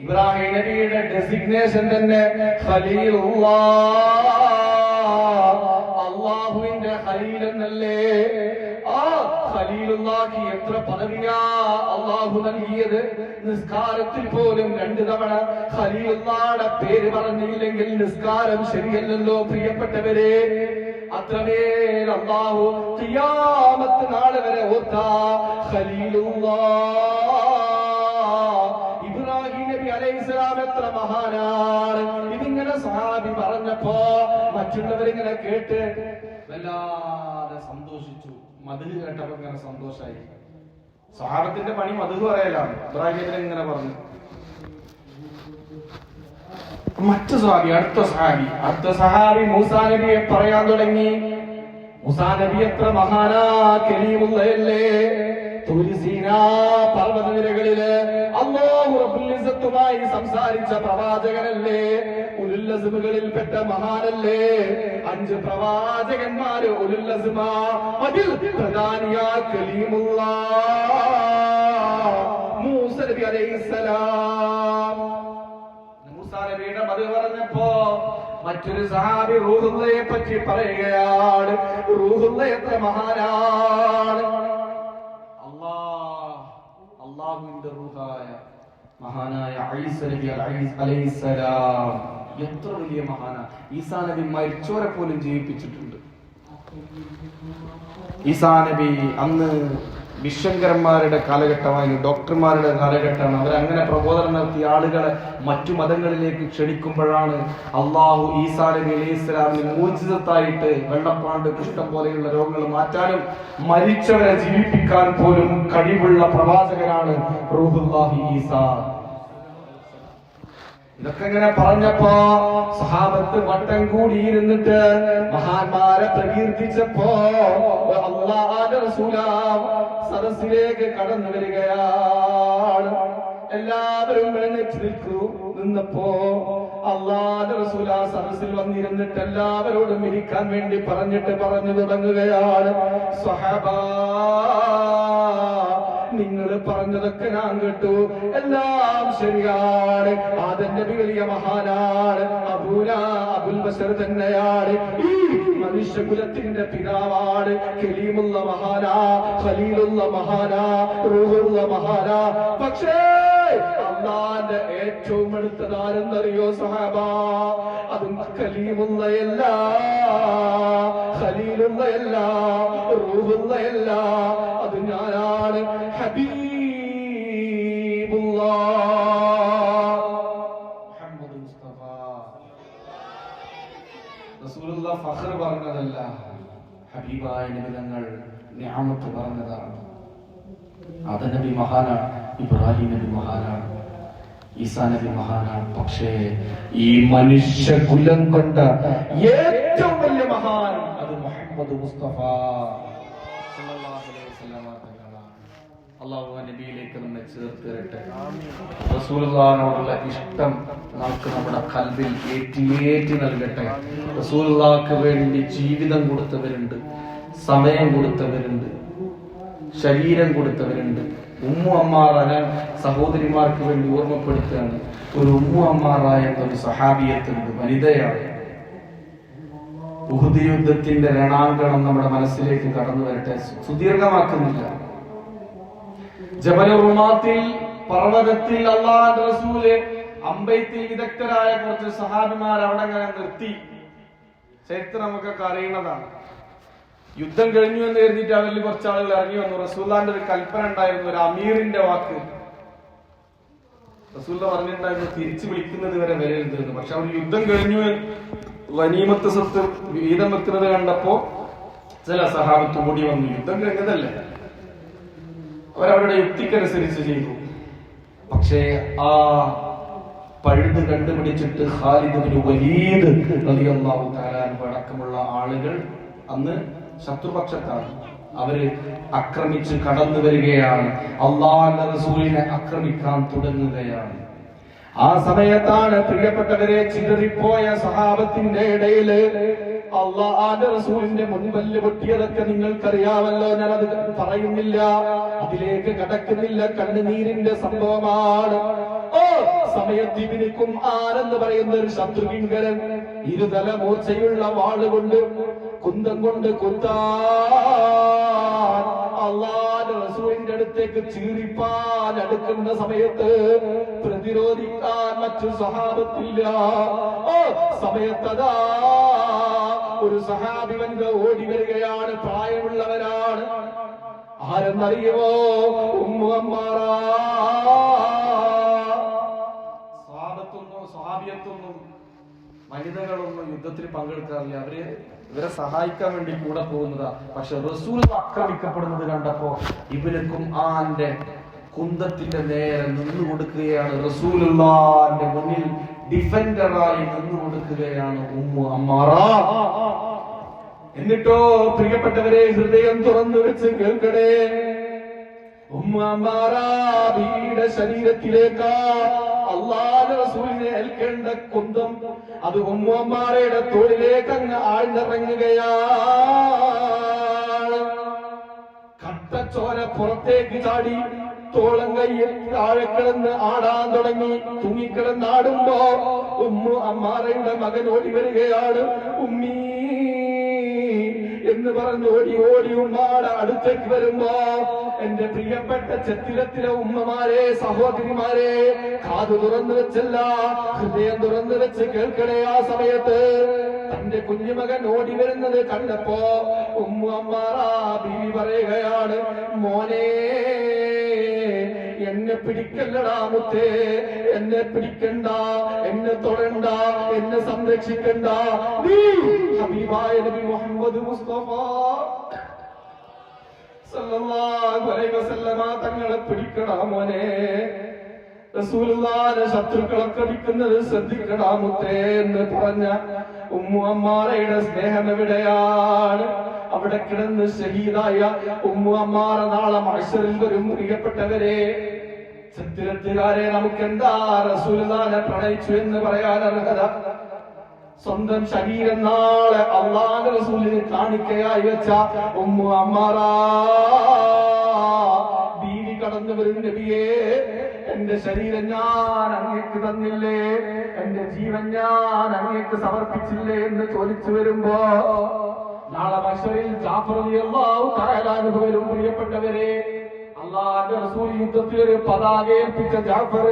ഇബ്രാഹിം നബിയുടെ ഡെസിഗ്നേഷൻ തന്നെ ഖലീലുള്ളാഹ്, അല്ലാഹുവിന്റെ ഖലീൽ എന്നല്ലേ. ആ ഖലീലുള്ളാഹി എത്ര പദവിയാ അല്ലാഹു നൽകിയത്. നിസ്കാരത്തിൽ പോലും 2 തവണ ഖലീലുള്ളാഹിയുടെ പേര് പറഞ്ഞില്ലെങ്കിൽ നിസ്കാരം ശരിയല്ലല്ലോ പ്രിയപ്പെട്ടവരെ. അത്രമേൽ അല്ലാഹു ഖിയാമത്ത് നാൾ വരെ ഓർത്ത ഖലീലുള്ളാഹ് ഇബ്രാഹിം നബി അലൈഹിസ്സലാം എത്ര മഹാനാണ്. ഇതിങ്ങനെ സഹാബി പറഞ്ഞപ്പോ മറ്റുള്ളവരിങ്ങനെ കേട്ട് വല്ലാതെ സന്തോഷിച്ചു. മദ്ഹ് കേട്ടപ്പോ ഇങ്ങനെ സന്തോഷായി. സഹാബത്തിന്റെ പണി മദ്ഹ് പറയലാണ്. ഇബ്രാഹിം നബി ഇങ്ങനെ പറഞ്ഞു. അടുത്ത സഹാബി മൂസാ നബിയെ പറയാൻ തുടങ്ങി. മൂസാ നബി എത്ര മഹാനാ, കലീമുള്ളയല്ലേ. തുരിസീനാ പർവ്വതനിരകളില് അല്ലാഹു റബ്ബുൽ ഇസ്സത്തുമായി സംസാരിച്ച പ്രവാചകനല്ലേ. ഉലുൽ അസ്മുകളിൽ പെട്ട മഹാനല്ലേ. 5 പ്രവാചകന്മാര് ഉലുൽ അസ്മാ. അതിൽ പ്രധാനിയാ കലീമുല്ലാഹ് മൂസ നബി അലൈഹിസ്സലാം. മൂസാ നബിയുടെ മദ്ഹ് പറഞ്ഞപ്പോ മറ്റൊരു സഹാബി റൂഹുള്ളയെ പറ്റി പറയുകയാണ്. റൂഹുള്ള എത്ര മഹാനാണ്. അല്ലാഹുവിന്റെ റൂഹായ മഹാനായ ഈസ നബി അലൈഹിസ്സലാം എത്ര വലിയ മഹാനാ. ഈസാ നബി മരിച്ചവരെ പോലും ജീവിപ്പിച്ചിട്ടുണ്ട്. ഈസാ നബി അന്ന് വിശ്വങ്കരന്മാരുടെ കാലഘട്ടമായിരുന്നു, ഡോക്ടർമാരുടെ കാലഘട്ടമാണ്. അവരങ്ങനെ പ്രബോധനം നടത്തിയ ആളുകളെ മറ്റു മതങ്ങളിലേക്ക് ക്ഷണിക്കുമ്പോഴാണ് അള്ളാഹു ഈസാ നബി അലൈഹിസ്സലാമിന് മൂജിസത്തായിട്ട് വെള്ളപ്പാണ്ട്, കുഷ്ഠം പോലെയുള്ള രോഗങ്ങൾ മാറ്റാനും മരിച്ചവരെ ജീവിപ്പിക്കാൻ പോലും കഴിവുള്ള പ്രവാചകനാണ് റൂഹുല്ലാഹി ഈസാ. ഇതൊക്കെ ഇങ്ങനെ പറഞ്ഞപ്പോ സഹാബത്ത് വട്ടം കൂടിയിരുന്നിട്ട് മഹാന്മാരെ പ്രകീർത്തിച്ചപ്പോ അല്ലാഹുവിന്റെ റസൂലാം സദസ്സിലേക്ക് കടന്നു വരികയാണ്. എല്ലാവരും എഴുന്നേറ്റ് നിന്നപ്പോ അല്ലാഹുവിന്റെ റസൂൽ ആ സദസ്സിൽ വന്നിരുന്നിട്ട് എല്ലാവരോടും ഇരിക്കാൻ വേണ്ടി പറഞ്ഞു തുടങ്ങുകയാണ്. സ്വഹാബാ, നിങ്ങൾ പറഞ്ഞതൊക്കെ ഞാൻ കേട്ടു, എല്ലാം ശരിയാണ്. ആദം നബി വലിയ മഹാനാണ്, അബുൽ ബശർ തന്നെയാണ്, ഈ മനുഷ്യകുലത്തിന്റെ പിതാവാണ്. കലീമുള്ള മഹാനാ, ഖലീലുള്ള മഹാനാ, റൂഹുള്ള മഹാനാ. പക്ഷേ അല്ലാഹുവിന്റെ ഏറ്റവും അടുത്തതാരെന്നറിയോ സഹാബാ? അതും കലീമുള്ളയല്ല, ഖലീലുള്ളയല്ല, റൂഹുള്ളയല്ല, അത് ഞാനാണ്. മുഹമ്മദ് മുസ്തഫ റസൂലുള്ളാഹ് ഫഖർ പറഞ്ഞതല്ല, ഹബീബായ നബി തങ്ങൾ നിഅമത്ത് പറഞ്ഞതാണ്. ആദം നബി മഹാനാണ്, ഇബ്രാഹിം നബി മഹാനാണ്, ഈസാ നബി മഹാനാണ്. പക്ഷേ ഈ മനുഷ്യകുലം കൊണ്ട ഏറ്റവും വലിയ മഹാൻ അത് മുഹമ്മദ് മുസ്തഫ സല്ലല്ലാഹു അലൈഹി വസല്ലം തങ്ങളാണ്. അല്ലാഹു നബിയിലേക്ക് നമ്മെ ചേർത്ത് തരട്ടെ. റസൂലുള്ളാഹിനോടുള്ള ഇഷ്ടം നമുക്ക് നമ്മുടെ ഖൽബിൽ ഏറ്റി നൽകട്ടെ. റസൂലുള്ളാഹിക്ക് വേണ്ടി ജീവിതം കൊടുത്തവരുണ്ട്, സമയം കൊടുത്തവരുണ്ട്, ശരീരം കൊടുത്തവരുണ്ട്. ഉമ്മു അമ്മാറ, ഞാൻ സഹോദരിമാർക്ക് വേണ്ടി ഓർമ്മപ്പെടുത്തുകയാണ്. ഒരു ഉമ്മു അമ്മാറായ ഒരു സഹാബിയത്തുണ്ട്, വനിതയാണ്. ഉഹുദ് യുദ്ധത്തിന്റെ രണാങ്കണം നമ്മുടെ മനസ്സിലേക്ക് കടന്നു വരട്ടെ, സുദീർഘമാക്കുന്നില്ല. ജബൽ റുമാത്തിൽ, പർവ്വതത്തിൽ അല്ലാഹുവിന്റെ റസൂല് അമ്പെയ്ത്തിൽ വിദഗ്ധരായ കുറച്ച് സഹാബിമാർ അവിടെ അങ്ങനെ നിർത്തി. ചരിത്രം നമുക്കൊക്കെ അറിയുന്നതാണ്. യുദ്ധം കഴിഞ്ഞു എന്ന് കരുതിയിട്ട് അവരിൽ കുറച്ച് ആളുകൾ ഇറങ്ങി വന്നു. റസൂലുള്ളാഹിന്റെ ഒരു കൽപ്പന ഉണ്ടായിരുന്നു, ഒരു അമീറിന്റെ വാക്ക്. റസൂലുള്ളാഹി പറഞ്ഞിട്ടുണ്ടായിരുന്നു തിരിച്ചു വിളിക്കുന്നത് വരെ വരരുത് എന്ന്. പക്ഷെ അവർ യുദ്ധം കഴിഞ്ഞു, ഗനീമത്ത് സ്വത്ത് വീതം വെക്കുന്നത് കണ്ടപ്പോ ചില സഹാബത്ത് ഓടി വന്നു. യുദ്ധം കഴിഞ്ഞതല്ലേ, അവരവരുടെ യുക്തിക്കനുസരിച്ച് ചെയ്തു. പക്ഷേ ആ പഴുത് കണ്ടുപിടിച്ചിട്ട് ഖാലിദ് ഇബ്നു വലീദ് റളിയല്ലാഹു തആല അടക്കമുള്ള ആളുകൾ അന്ന് ശത്രുപക്ഷത്താണ്. അവര് ആക്രമിച്ച് കടന്നു വരികയാണ്, അല്ലാഹുവിന്റെ റസൂലിനെ ആക്രമിക്കാൻ തുടങ്ങുകയാണ്. ആ സമയത്താണ് പ്രിയപ്പെട്ടവരെ ചിതറിപ്പോയ സഹാബത്തിന്റെ ഇടയില് അല്ലാഹുവിന്റെ റസൂലിന്റെ മുൻപല്ല് പൊട്ടിയതൊക്കെ നിങ്ങൾക്കറിയാമല്ലോ. ഞാനത് പറയുന്നില്ല, അതിലേക്ക് കടക്കുന്നില്ല. കണ്ണുനീരിന്റെ സംഭവമാണ്. ഓ സമയത്ത് ഇബ്നുക്കും ആരെന്ന് പറയുന്ന ഒരു ശത്രുകിങ്കരൻ ഇരുതല മൂർച്ചയുള്ള വാളുകൊണ്ട് കുന്തം കൊണ്ട് കുത്താൻ അല്ലാഹുവിന്റെ റസൂലിന്റെ അടുത്തേക്ക് ചീറിപ്പാൻ അടുക്കുന്ന സമയത്ത് പ്രതിരോധിക്കാൻ മറ്റു സഹാബത്തില്ല. സമയത്തതാ ഒരു സഹാബി വനിത ഓടി വരികയാണ്. പ്രായമുള്ളവരാണ്. ആരെന്നറിയുമോ? ഉമ്മു അമ്മാറ. സഹാബിയത്തൊന്നും വനിതകളൊന്നും യുദ്ധത്തിൽ പങ്കെടുക്കാറില്ല. ഇവരെ സഹായിക്കാൻ വേണ്ടി കൂടെ പോകുന്നതാ. പക്ഷെ റസൂൽ ആക്രമിക്കപ്പെടുന്നത് കണ്ടപ്പോ ഇബ്നുക്കും ആന്റെ കുന്തത്തിന്റെ നേരെ നിന്നു കൊടുക്കുകയാണ്. റസൂലുള്ളാഹിന്റെ മുന്നിൽ ഡിഫൻഡറായി നിന്നു കൊടുക്കുകയാണ് ഉമ്മു അമ്മാറ. എന്നിട്ടോ പ്രിയപ്പെട്ടവരെ, ഹൃദയം തുറന്നു വെച്ച് കേൾക്കണേ. ഉമ്മു അമ്മാറ ബീവിയുടെ ശരീരത്തിലേക്ക് അല്ലാഹുവിന്റെ റസൂലിനെ ഏൽക്കേണ്ട കുന്തം അത് ഉമ്മു അമ്മാറയുടെ തോളിലേക്ക് അങ്ങ് ആഴ്ന്നിറങ്ങുകയാണ്. കട്ടച്ചോര പുറത്തേക്ക് ചാടി തോളം കയ്യിൽ താഴെ കിടന്ന് ആടാൻ തുടങ്ങി. തൂങ്ങിക്കിടന്നാടുമ്പോ ഉമ്മു അമ്മാറയുടെ മകൻ ഓടി വരികയാണ്. ഉമ്മീ എന്ന് പറഞ്ഞ് ഓടി ഓടി ഉമ്മാടെ അടുത്തേക്ക് വരുമ്പോ എന്റെ പ്രിയപ്പെട്ട ചെത്തിലത്തിലെ ഉമ്മമാരെ, സഹോദരിമാരെ, കാതു തുറന്നു വെച്ചല്ല, ഹൃദയം തുറന്നു വെച്ച് കേൾക്കണേ. ആ സമയത്ത് തന്റെ കുഞ്ഞുമകൻ ഓടി വരുന്നത് കണ്ടപ്പോ ഉമ്മു അമ്മാറ ബീവി പറയുകയാണ്, മോനെ എന്നെ പിടിക്കല്ലടാ മുത്തേ, എന്നെ പിടിക്കണ്ട, എന്നെ തൊടണ്ട, എന്നെ സംരക്ഷിക്കണ്ട. നീ ഹബീബായ നബി മുഹമ്മദ് മുസ്തഫ സല്ലല്ലാഹു അലൈഹി വസല്ലമ തങ്ങളെ പിടിക്കടാ മോനെ. റസൂലുള്ളാഹിന്റെ ശത്രുക്കളെ കടിക്കുന്നത് ശ്രദ്ധിക്കടാ മുത്തേ എന്ന് പറഞ്ഞ ഉമ്മു അമ്മാറയുടെ സ്നേഹം എവിടെയാണ്? അവിടെ കിടന്ന് ഷഹീദായ ഉമ്മു അമ്മാറ നാളെ മഹ്ശറിൽ വരും. പ്രിയപ്പെട്ടവരെ, സത്യത്തിലാരെ നമുക്കെന്താ റസൂലുള്ളാഹിനെ പ്രണയിച്ചു എന്ന് പറയാൻ അർഹത? സ്വന്തം ശരീരം നാളെ അല്ലാഹുവിന്റെ റസൂലിനെ കാണിക്കയായി വെച്ച ഉമ്മു അമ്മാറ ബീവി കടന്നു വരും. നബിയേ, എന്റെ ശരീരം ഞാൻ അങ്ങേക്ക് തന്നില്ലേ, എന്റെ ജീവൻ ഞാൻ അങ്ങേക്ക് സമർപ്പിച്ചില്ലേ എന്ന് ചോദിച്ചു വരുമ്പോ നാളെ മഹ്ശറിൽ ജാഫർ റളിയല്ലാഹു തആല അൻഹു വരും. പ്രിയപ്പെട്ടവരെ, അല്ലാഹുവിന്റെ റസൂൽ യുദ്ധത്തിൽ ഒരു പതാക ഏൽപ്പിച്ച ജാഫർ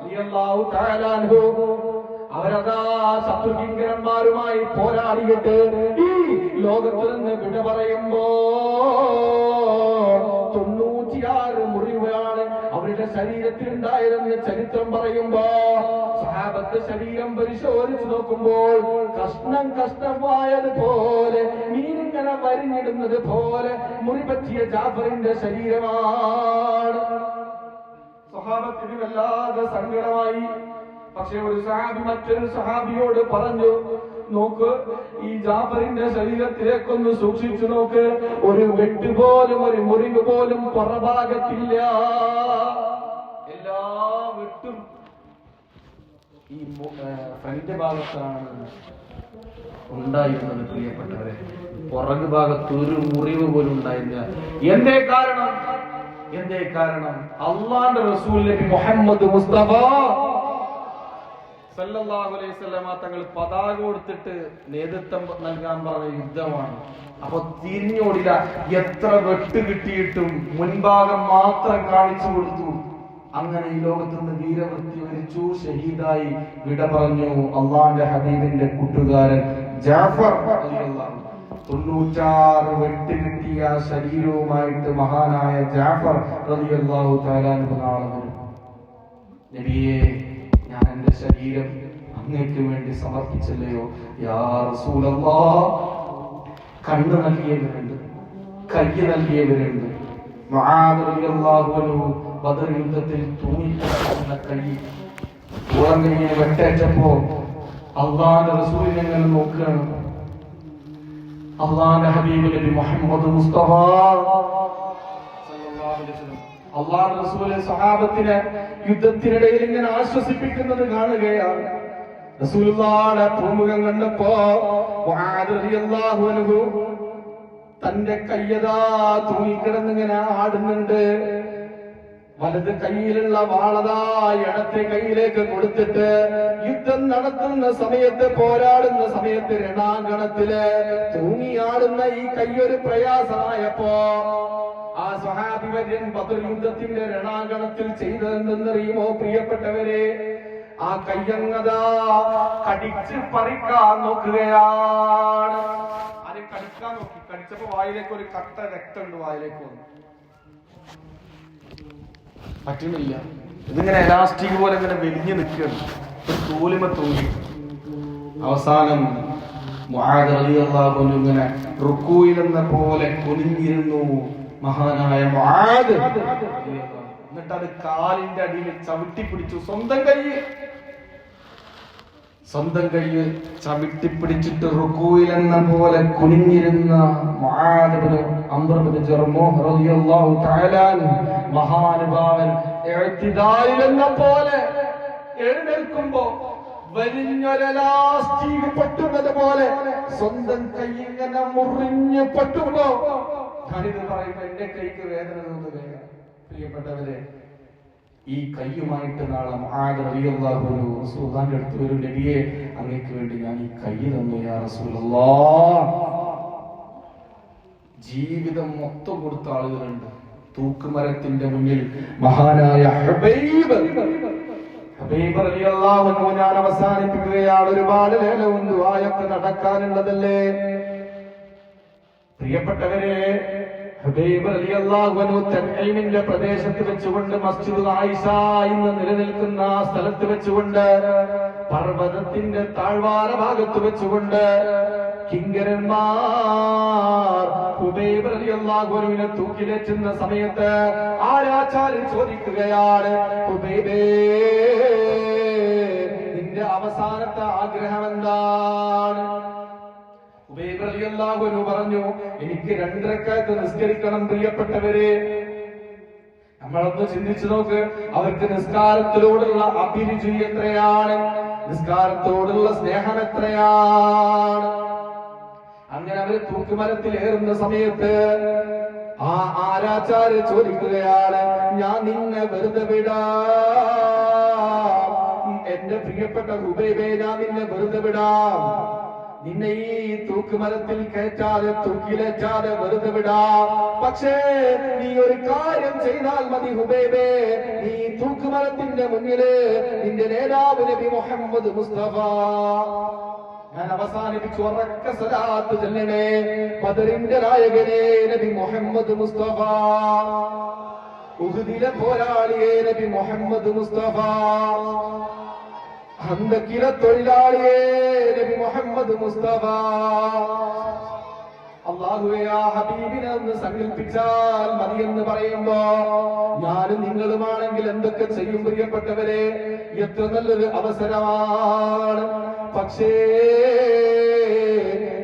റളിയല്ലാഹു തആല അൻഹു അവരതാ ശത്രുകിങ്കരന്മാരുമായി പോരാടിയിട്ട് ഈ ലോകത്ത് നിന്ന് വിട പറയുമ്പോ 96 മുറിവാണ് അവരുടെ ശരീരത്തിൽ ഉണ്ടായതെന്ന് ചരിത്രം പറയുമ്പോ സഹാബത്ത് ശരീരം പരിശോധിച്ചു നോക്കുമ്പോൾ കഷ്ണം കഷ്ണമായതുപോലെ മീനിങ്ങനെ വരിഞ്ഞിടുന്നത് പോലെ മുറി പറ്റിയ ജാഫറിന്റെ ശരീരമാണ്. സഹാബത്തിന് വല്ലാതെ സങ്കടമായി. പക്ഷെ ഒരു സഹാബി മറ്റൊരു സഹാബിയോട് പറഞ്ഞു, നോക്ക്, ഈ ജാഫറിന്റെ ശരീരത്തിലേക്കൊന്ന് സൂക്ഷിച്ചു നോക്ക്, ഒരു വെട്ട് പോലും ഒരു മുറിവ് പോലും പുറഭാഗത്തില്ല. എല്ലാ വെട്ടും ഈ ഫ്രണ്ട് ഭാഗത്താണ് ഉണ്ടായിരുന്നത്. പ്രിയപ്പെട്ടവരെ, പുറകു ഭാഗത്ത് ഒരു മുറിവ് പോലും ഉണ്ടായിരുന്നില്ല. എന്തേ കാരണം? അല്ലാഹുവിന്റെ റസൂൽ നബി മുഹമ്മദ് മുസ്തഫ സല്ലല്ലാഹു അലൈഹി വസല്ലമ തങ്ങൾ പതാക കൊടുത്തിട്ട് നേതൃത്വം നൽകാൻ പറഞ്ഞ യുദ്ധമാണ്. അപ്പൊ തിരിഞ്ഞോടില്ല. എത്ര വെട്ട് കിട്ടിയിട്ടും മുൻഭാഗം മാത്രം കാണിച്ചു കൊടുത്തു. അങ്ങനെ ഈ ലോകത്ത് നിന്ന് വീരവൃത്തി വരിച്ചു, ഷഹീദായി വിട പറഞ്ഞു അള്ളാന്റെ ഹബീബിന്റെ കൂട്ടുകാരൻ ജാഫർ റളിയല്ലാഹു. 96 വെട്ട് കിട്ടിയ ശരീരവുമായിട്ട് മഹാനായ ജാഫർ റളിയല്ലാഹു തആല അൻഹു നാളെ നബിയെ, ഞാൻ എന്റെ ശരീരം അങ്ങേക്ക് വേണ്ടി സമർപ്പിച്ചല്ലയോ യാ റസൂലല്ലാഹ്. കണ്ണ് നൽകിയവരുണ്ട്, കൈ നൽകിയവരുണ്ട്. മുആദ് റളിയല്ലാഹു അൻഹു ബദർ യുദ്ധത്തിൽ തൂങ്ങിക്കിടക്കുന്ന കൈ ഓളം കൈയെ വെട്ടേറ്റപ്പോ അള്ളാഹുവിന്റെ റസൂലിനെ നിങ്ങൾ നോക്കുകയാണ്. അള്ളാഹുവിന്റെ ഹബീബ് നബി മുഹമ്മദ് മുസ്തഫ അള്ളാഹുവിന്റെ റസൂല് സഹാബത്തിനെ യുദ്ധത്തിനിടയിൽ ഇങ്ങനെ ആശ്വസിപ്പിക്കുന്നത് കാണുകയാണ്. റസൂലുള്ളാഹിയുടെ പൂമുഖം കണ്ടപ്പോ മുആദ് റളിയല്ലാഹു അൻഹു തന്റെ കയ്യതാ തൂങ്ങിക്കിടന്നിങ്ങനെ ആടുന്നുണ്ട്. വലത് കയ്യിലുള്ള വാളതാ ഇടത്തെ കയ്യിലേക്ക് കൊടുത്തിട്ട് യുദ്ധം നടത്തുന്ന സമയത്ത്, പോരാടുന്ന സമയത്ത് രണാങ്കണത്തില് തൂങ്ങിയാടുന്ന ഈ കൈയൊരു പ്രയാസമായപ്പോ ആ സ്വഹാബി വര്യൻ ബദർ യുദ്ധത്തിന്റെ രണാങ്കണത്തിൽ ചെയ്തതെന്നറിയുമോ പ്രിയപ്പെട്ടവരെ? ആ കയ്യങ്ങതാ കടിച്ച് പറിക്കാൻ നോക്കുകയാണ്. അത് കടിക്കാൻ നോക്കി. കടിച്ചപ്പോ വായിലേക്ക് ഒരു കട്ട രക്തമുണ്ട് വായിലേക്ക് വന്നു. പറ്റുന്നില്ല. ഇതിങ്ങനെ എലാസ്റ്റിക് പോലെ ഇങ്ങനെ വെലിഞ്ഞു നിൽക്കുകയാണ്. ഒരു തോലിമ തൂങ്ങി. അവസാനം മുആദ് റളിയല്ലാഹു അൻഹു ഇങ്ങനെ റുക്കൂയിലെന്ന പോലെ കുനിഞ്ഞിരുന്നു. മഹാനായ മുആദ് എന്നിട്ട് അത് കാലിന്റെ അടിയിൽ ചവിട്ടി പിടിച്ചു. സ്വന്തം കൈ ചവിട്ടിപ്പിടിച്ചിട്ട് റുക്കൂയിലെന്ന പോലെ കുനിഞ്ഞിരുന്ന മുആദ് ഇബ്നു അംർ ഇബ്നു ജർമൂഹ് റളിയല്ലാഹു തആല മഹാനുഭാവൻ ഇഅ്തിദാലിലെന്ന പോലെ എഴുന്നേൽക്കുമ്പോ വലിഞ്ഞൊരലാസ്റ്റിക് പൊട്ടുന്നത് പോലെ സ്വന്തം കൈ ഇങ്ങനെ മുറിഞ്ഞു പൊട്ടുമ്പോ ഞാനിത് പറയുമ്പോ എന്റെ കൈക്ക് വേദന തോന്നുകയാണ്. പ്രിയപ്പെട്ടവരെ, ഈ കയ്യുമായിട്ട് നാളെ മുആദ് റളിയല്ലാഹു അൻഹു റസൂലുള്ളാഹിന്റെ അടുത്ത് വരും. നബിയെ, അങ്ങേക്ക് വേണ്ടി ഞാൻ ഈ കൈ തന്നു യാ റസൂലല്ലാഹ്. ജീവിതം മൊത്തം കൊടുത്ത ആളുകളുണ്ട്. തൂക്കുമരത്തിന്റെ മുന്നിൽ മഹാനായ ഹബീബ് റളിയല്ലാഹു അൻഹു ഞാൻ അവസാനിപ്പിക്കുകയാണ്. ഒരുപാട് ലേലവും ദുആയൊക്കെ നടക്കാനുള്ളതല്ലേ പ്രിയപ്പെട്ടവരെ. ഹുബൈബ് റളിയല്ലാഹു അൻഹു തൻഈമിന്റെ പ്രദേശത്ത് വെച്ചുകൊണ്ട് മസ്ജിദ് ആയിഷ ഇന്ന് നിലനിൽക്കുന്ന സ്ഥലത്ത് വെച്ചുകൊണ്ട് പർവ്വതത്തിന്റെ താഴ്വാര ഭാഗത്ത് വെച്ചുകൊണ്ട് കിങ്കരന്മാർ ഹുബൈബ് റളിയല്ലാഹു അൻഹുവിനെ തൂക്കിലേറ്റുന്ന സമയത്ത് ആരാചാര്യൻ ചോദിക്കുകയാണ്, ഹുബൈബേ, നിന്റെ അവസാനത്തെ ആഗ്രഹം എന്താണ്? ഹുബൈബ് റളിയല്ലാഹു അൻഹു പറഞ്ഞു, എനിക്ക് 2 റക്അത്ത് നിസ്കരിക്കണം. പ്രിയപ്പെട്ടവരെ, നമ്മളൊന്ന് ചിന്തിച്ചു നോക്ക്. അവർക്ക് നിസ്കാരത്തിലോടുള്ള അഭിരുചി എത്രയാണ്, നിസ്കാരത്തോടുള്ള സ്നേഹം എത്രയാണ്. അങ്ങനെ അവര് തൂക്കുമരത്തിൽ ഏറുന്ന സമയത്ത് ആ ആരാചാര്യ ചോദിക്കുകയാണ്, ഞാൻ നിന്നെ വെറുതെ വിടാം, എന്റെ പ്രിയപ്പെട്ട ഹുബൈബേ, ഞാൻ നിന്നെ വെറുതെ വിടാം. നിന്നെ ഈ തൂക്കുമരത്തിൽ കയറ്റാതെ തൂക്കിലേറ്റാതെ വെറുതെ വിടാം. പക്ഷേ നീ ഒരു കാര്യം ചെയ്താൽ മതി ഹുബൈബേ. നീ തൂക്കുമരത്തിന്റെ മുന്നില് നിന്റെ നേതാവ് നബി മുഹമ്മദ് മുസ്തഫ, ഞാൻ അവസാനിപ്പിച്ചു, ഉറക്ക സ്വലാത്ത് ചൊല്ലണേ. ബദറിന്റെ നായകനെ നബി മുഹമ്മദ് മുസ്തഫ, ഉഹുദിലെ പോരാളിയെ നബി മുഹമ്മദ് മുസ്തഫ, ഹന്തക്കിലെ തൊഴിലാളിയെ നബി മുഹമ്മദ് മുസ്തഫ. അല്ലാഹുവേ, ആ ഹബീബിനെ ഒന്ന് സങ്കല്പിച്ചാൽ മതിയെന്ന് പറയുമ്പോ ഞാനും നിങ്ങളുമാണെങ്കിൽ എന്തൊക്കെ ചെയ്യും പ്രിയപ്പെട്ടവരെ? എത്ര നല്ലൊരു അവസരമാണ്. പക്ഷേ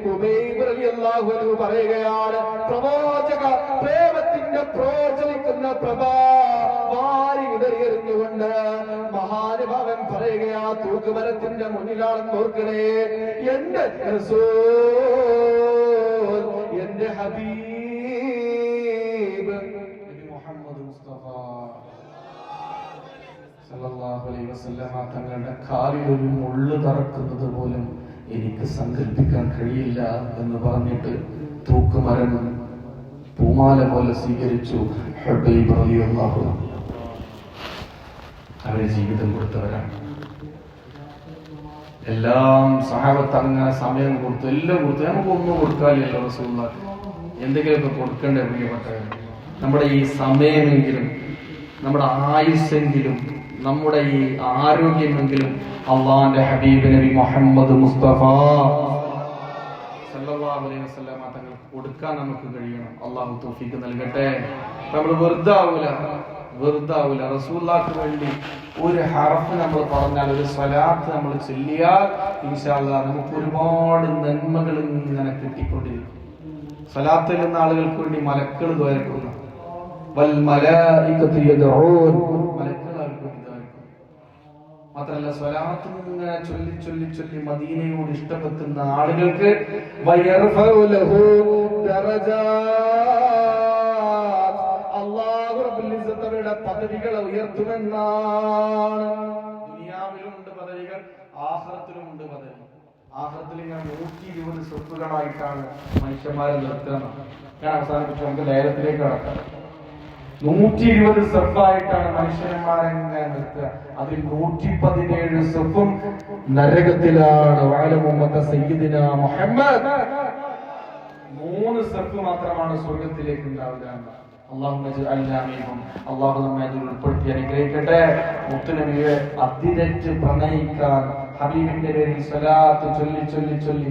ഹുബൈബ് റളിയല്ലാഹു അൻഹു പറയുകയാണ്, പ്രവാചക പ്രേമത്തിന്റെ പ്രോജ്വലിക്കുന്ന പ്രഭാ വാരി വിതറിയെറിഞ്ഞുകൊണ്ട് മഹാനുഭാവൻ പറയുകയാ, തൂക്കുമരത്തിന്റെ മുന്നിലാണെന്ന് ഓർക്കണേ, എന്റെ റസൂൽ, എന്റെ ഹബീബ് നബി മുഹമ്മദ് മുസ്തഫ സല്ലല്ലാഹു അലൈഹി വസല്ലം തങ്ങളുടെ കാലിൽ ഒരു മുള്ള് തറക്കുന്നത് പോലും എനിക്ക് സങ്കല്പിക്കാൻ കഴിയില്ല എന്ന് പറഞ്ഞിട്ട് തൂക്കുമരം പൂമാല പോലെ സ്വീകരിച്ചു ഹുബൈബ് റളിയല്ലാഹു അൻഹു. അവരെ ജീവിതം കൊടുത്തവരാണ്. എല്ലാം സഹാബത്ത് അങ്ങനെ സമയം കൊടുത്തു, എല്ലാം കൊടുത്തു. നമുക്ക് ഒന്നും കൊടുക്കാനില്ലല്ലോ റസൂലുള്ളാഹി, എന്തെങ്കിലുമൊക്കെ കൊടുക്കണ്ടേ പ്രിയപ്പെട്ടവർ? നമ്മുടെ ഈ സമയമെങ്കിലും, നമ്മുടെ ആയുസ്സെങ്കിലും, നമ്മുടെ ഈ ആരോഗ്യമെങ്കിലും അള്ളാന്റെ ഹബീബ് നബി മുഹമ്മദ് മുസ്തഫ സല്ലല്ലാഹു അലൈഹി വസല്ലം തങ്ങൾക്ക് കൊടുക്കാൻ നമുക്ക് കഴിയണം. അള്ളാഹു തൗഫീഖ് നൽകട്ടെ. നമ്മൾ വെറുതാവൂല. റസൂലുള്ളാഹിക്ക് വേണ്ടി ഒരു ഹർഫ് നമ്മൾ പറഞ്ഞാൽ, ഒരു സ്വലാത്ത് നമ്മൾ ചൊല്ലിയാൽ ഇൻഷാ അല്ലാഹ് നമുക്ക് ഒരുപാട് നന്മകൾ ഇങ്ങനെ കിട്ടിക്കൊണ്ടിരിക്കും. സ്വലാത്ത് ചൊല്ലുന്ന ആളുകൾക്ക് വേണ്ടി മലക്കുകൾ ദ്വാരക്കുന്നു. വൽ മലായികതു യദ്ഊൻ, മലക്കുകൾ അവർക്ക് വേണ്ടി ദ്വാരക്കുന്നു. മാത്രമല്ല, സ്വലാത്ത് ഇങ്ങനെ ചൊല്ലി മദീനയോട് ഇഷ്ടപ്പെടുന്ന ആളുകൾക്ക് വയർഫഉ ലഹു ദറജാത്ത്, അല്ലാഹു റബ്ബുൽ ഇസ്സത്ത് അവരുടെ പദവികളെ ഉയർത്തുമെന്നാണ്. ദുനിയാവിലുമുണ്ട് പദവികൾ, ആഖിറത്തിലുമുണ്ട് പദവി. ആഖിറത്തിൽ ഇങ്ങനെ 120 സ്വത്തുകളായിട്ടാണ് മനുഷ്യന്മാരെ നിർത്തുന്നത്. ഞാൻ അവസാനിപ്പിച്ചു, നമുക്ക് ലേലത്തിലേക്ക് കടക്കാം. 120 സ്വത്തായിട്ടാണ് മനുഷ്യന്മാരെങ്ങനെ നിർത്തുക. അതിൽ 117 സ്വത്തും നരകത്തിലാണ്. സയ്യിദിന മുഹമ്മദ് 3 സ്വത്ത് മാത്രമാണ് സ്വർഗത്തിലേക്ക് ഉണ്ടാവുക. അള്ളാഹു നമ്മെ അതിൽ ഉൾപ്പെടുത്തി അനുഗ്രഹിക്കട്ടെ. മുത്തുനബിയെ അതിരറ്റ് പ്രണയിക്കാൻ, ഹബീബിന്റെ പേരിൽ സ്വലാത്ത് ചൊല്ലി ചൊല്ലി ചൊല്ലി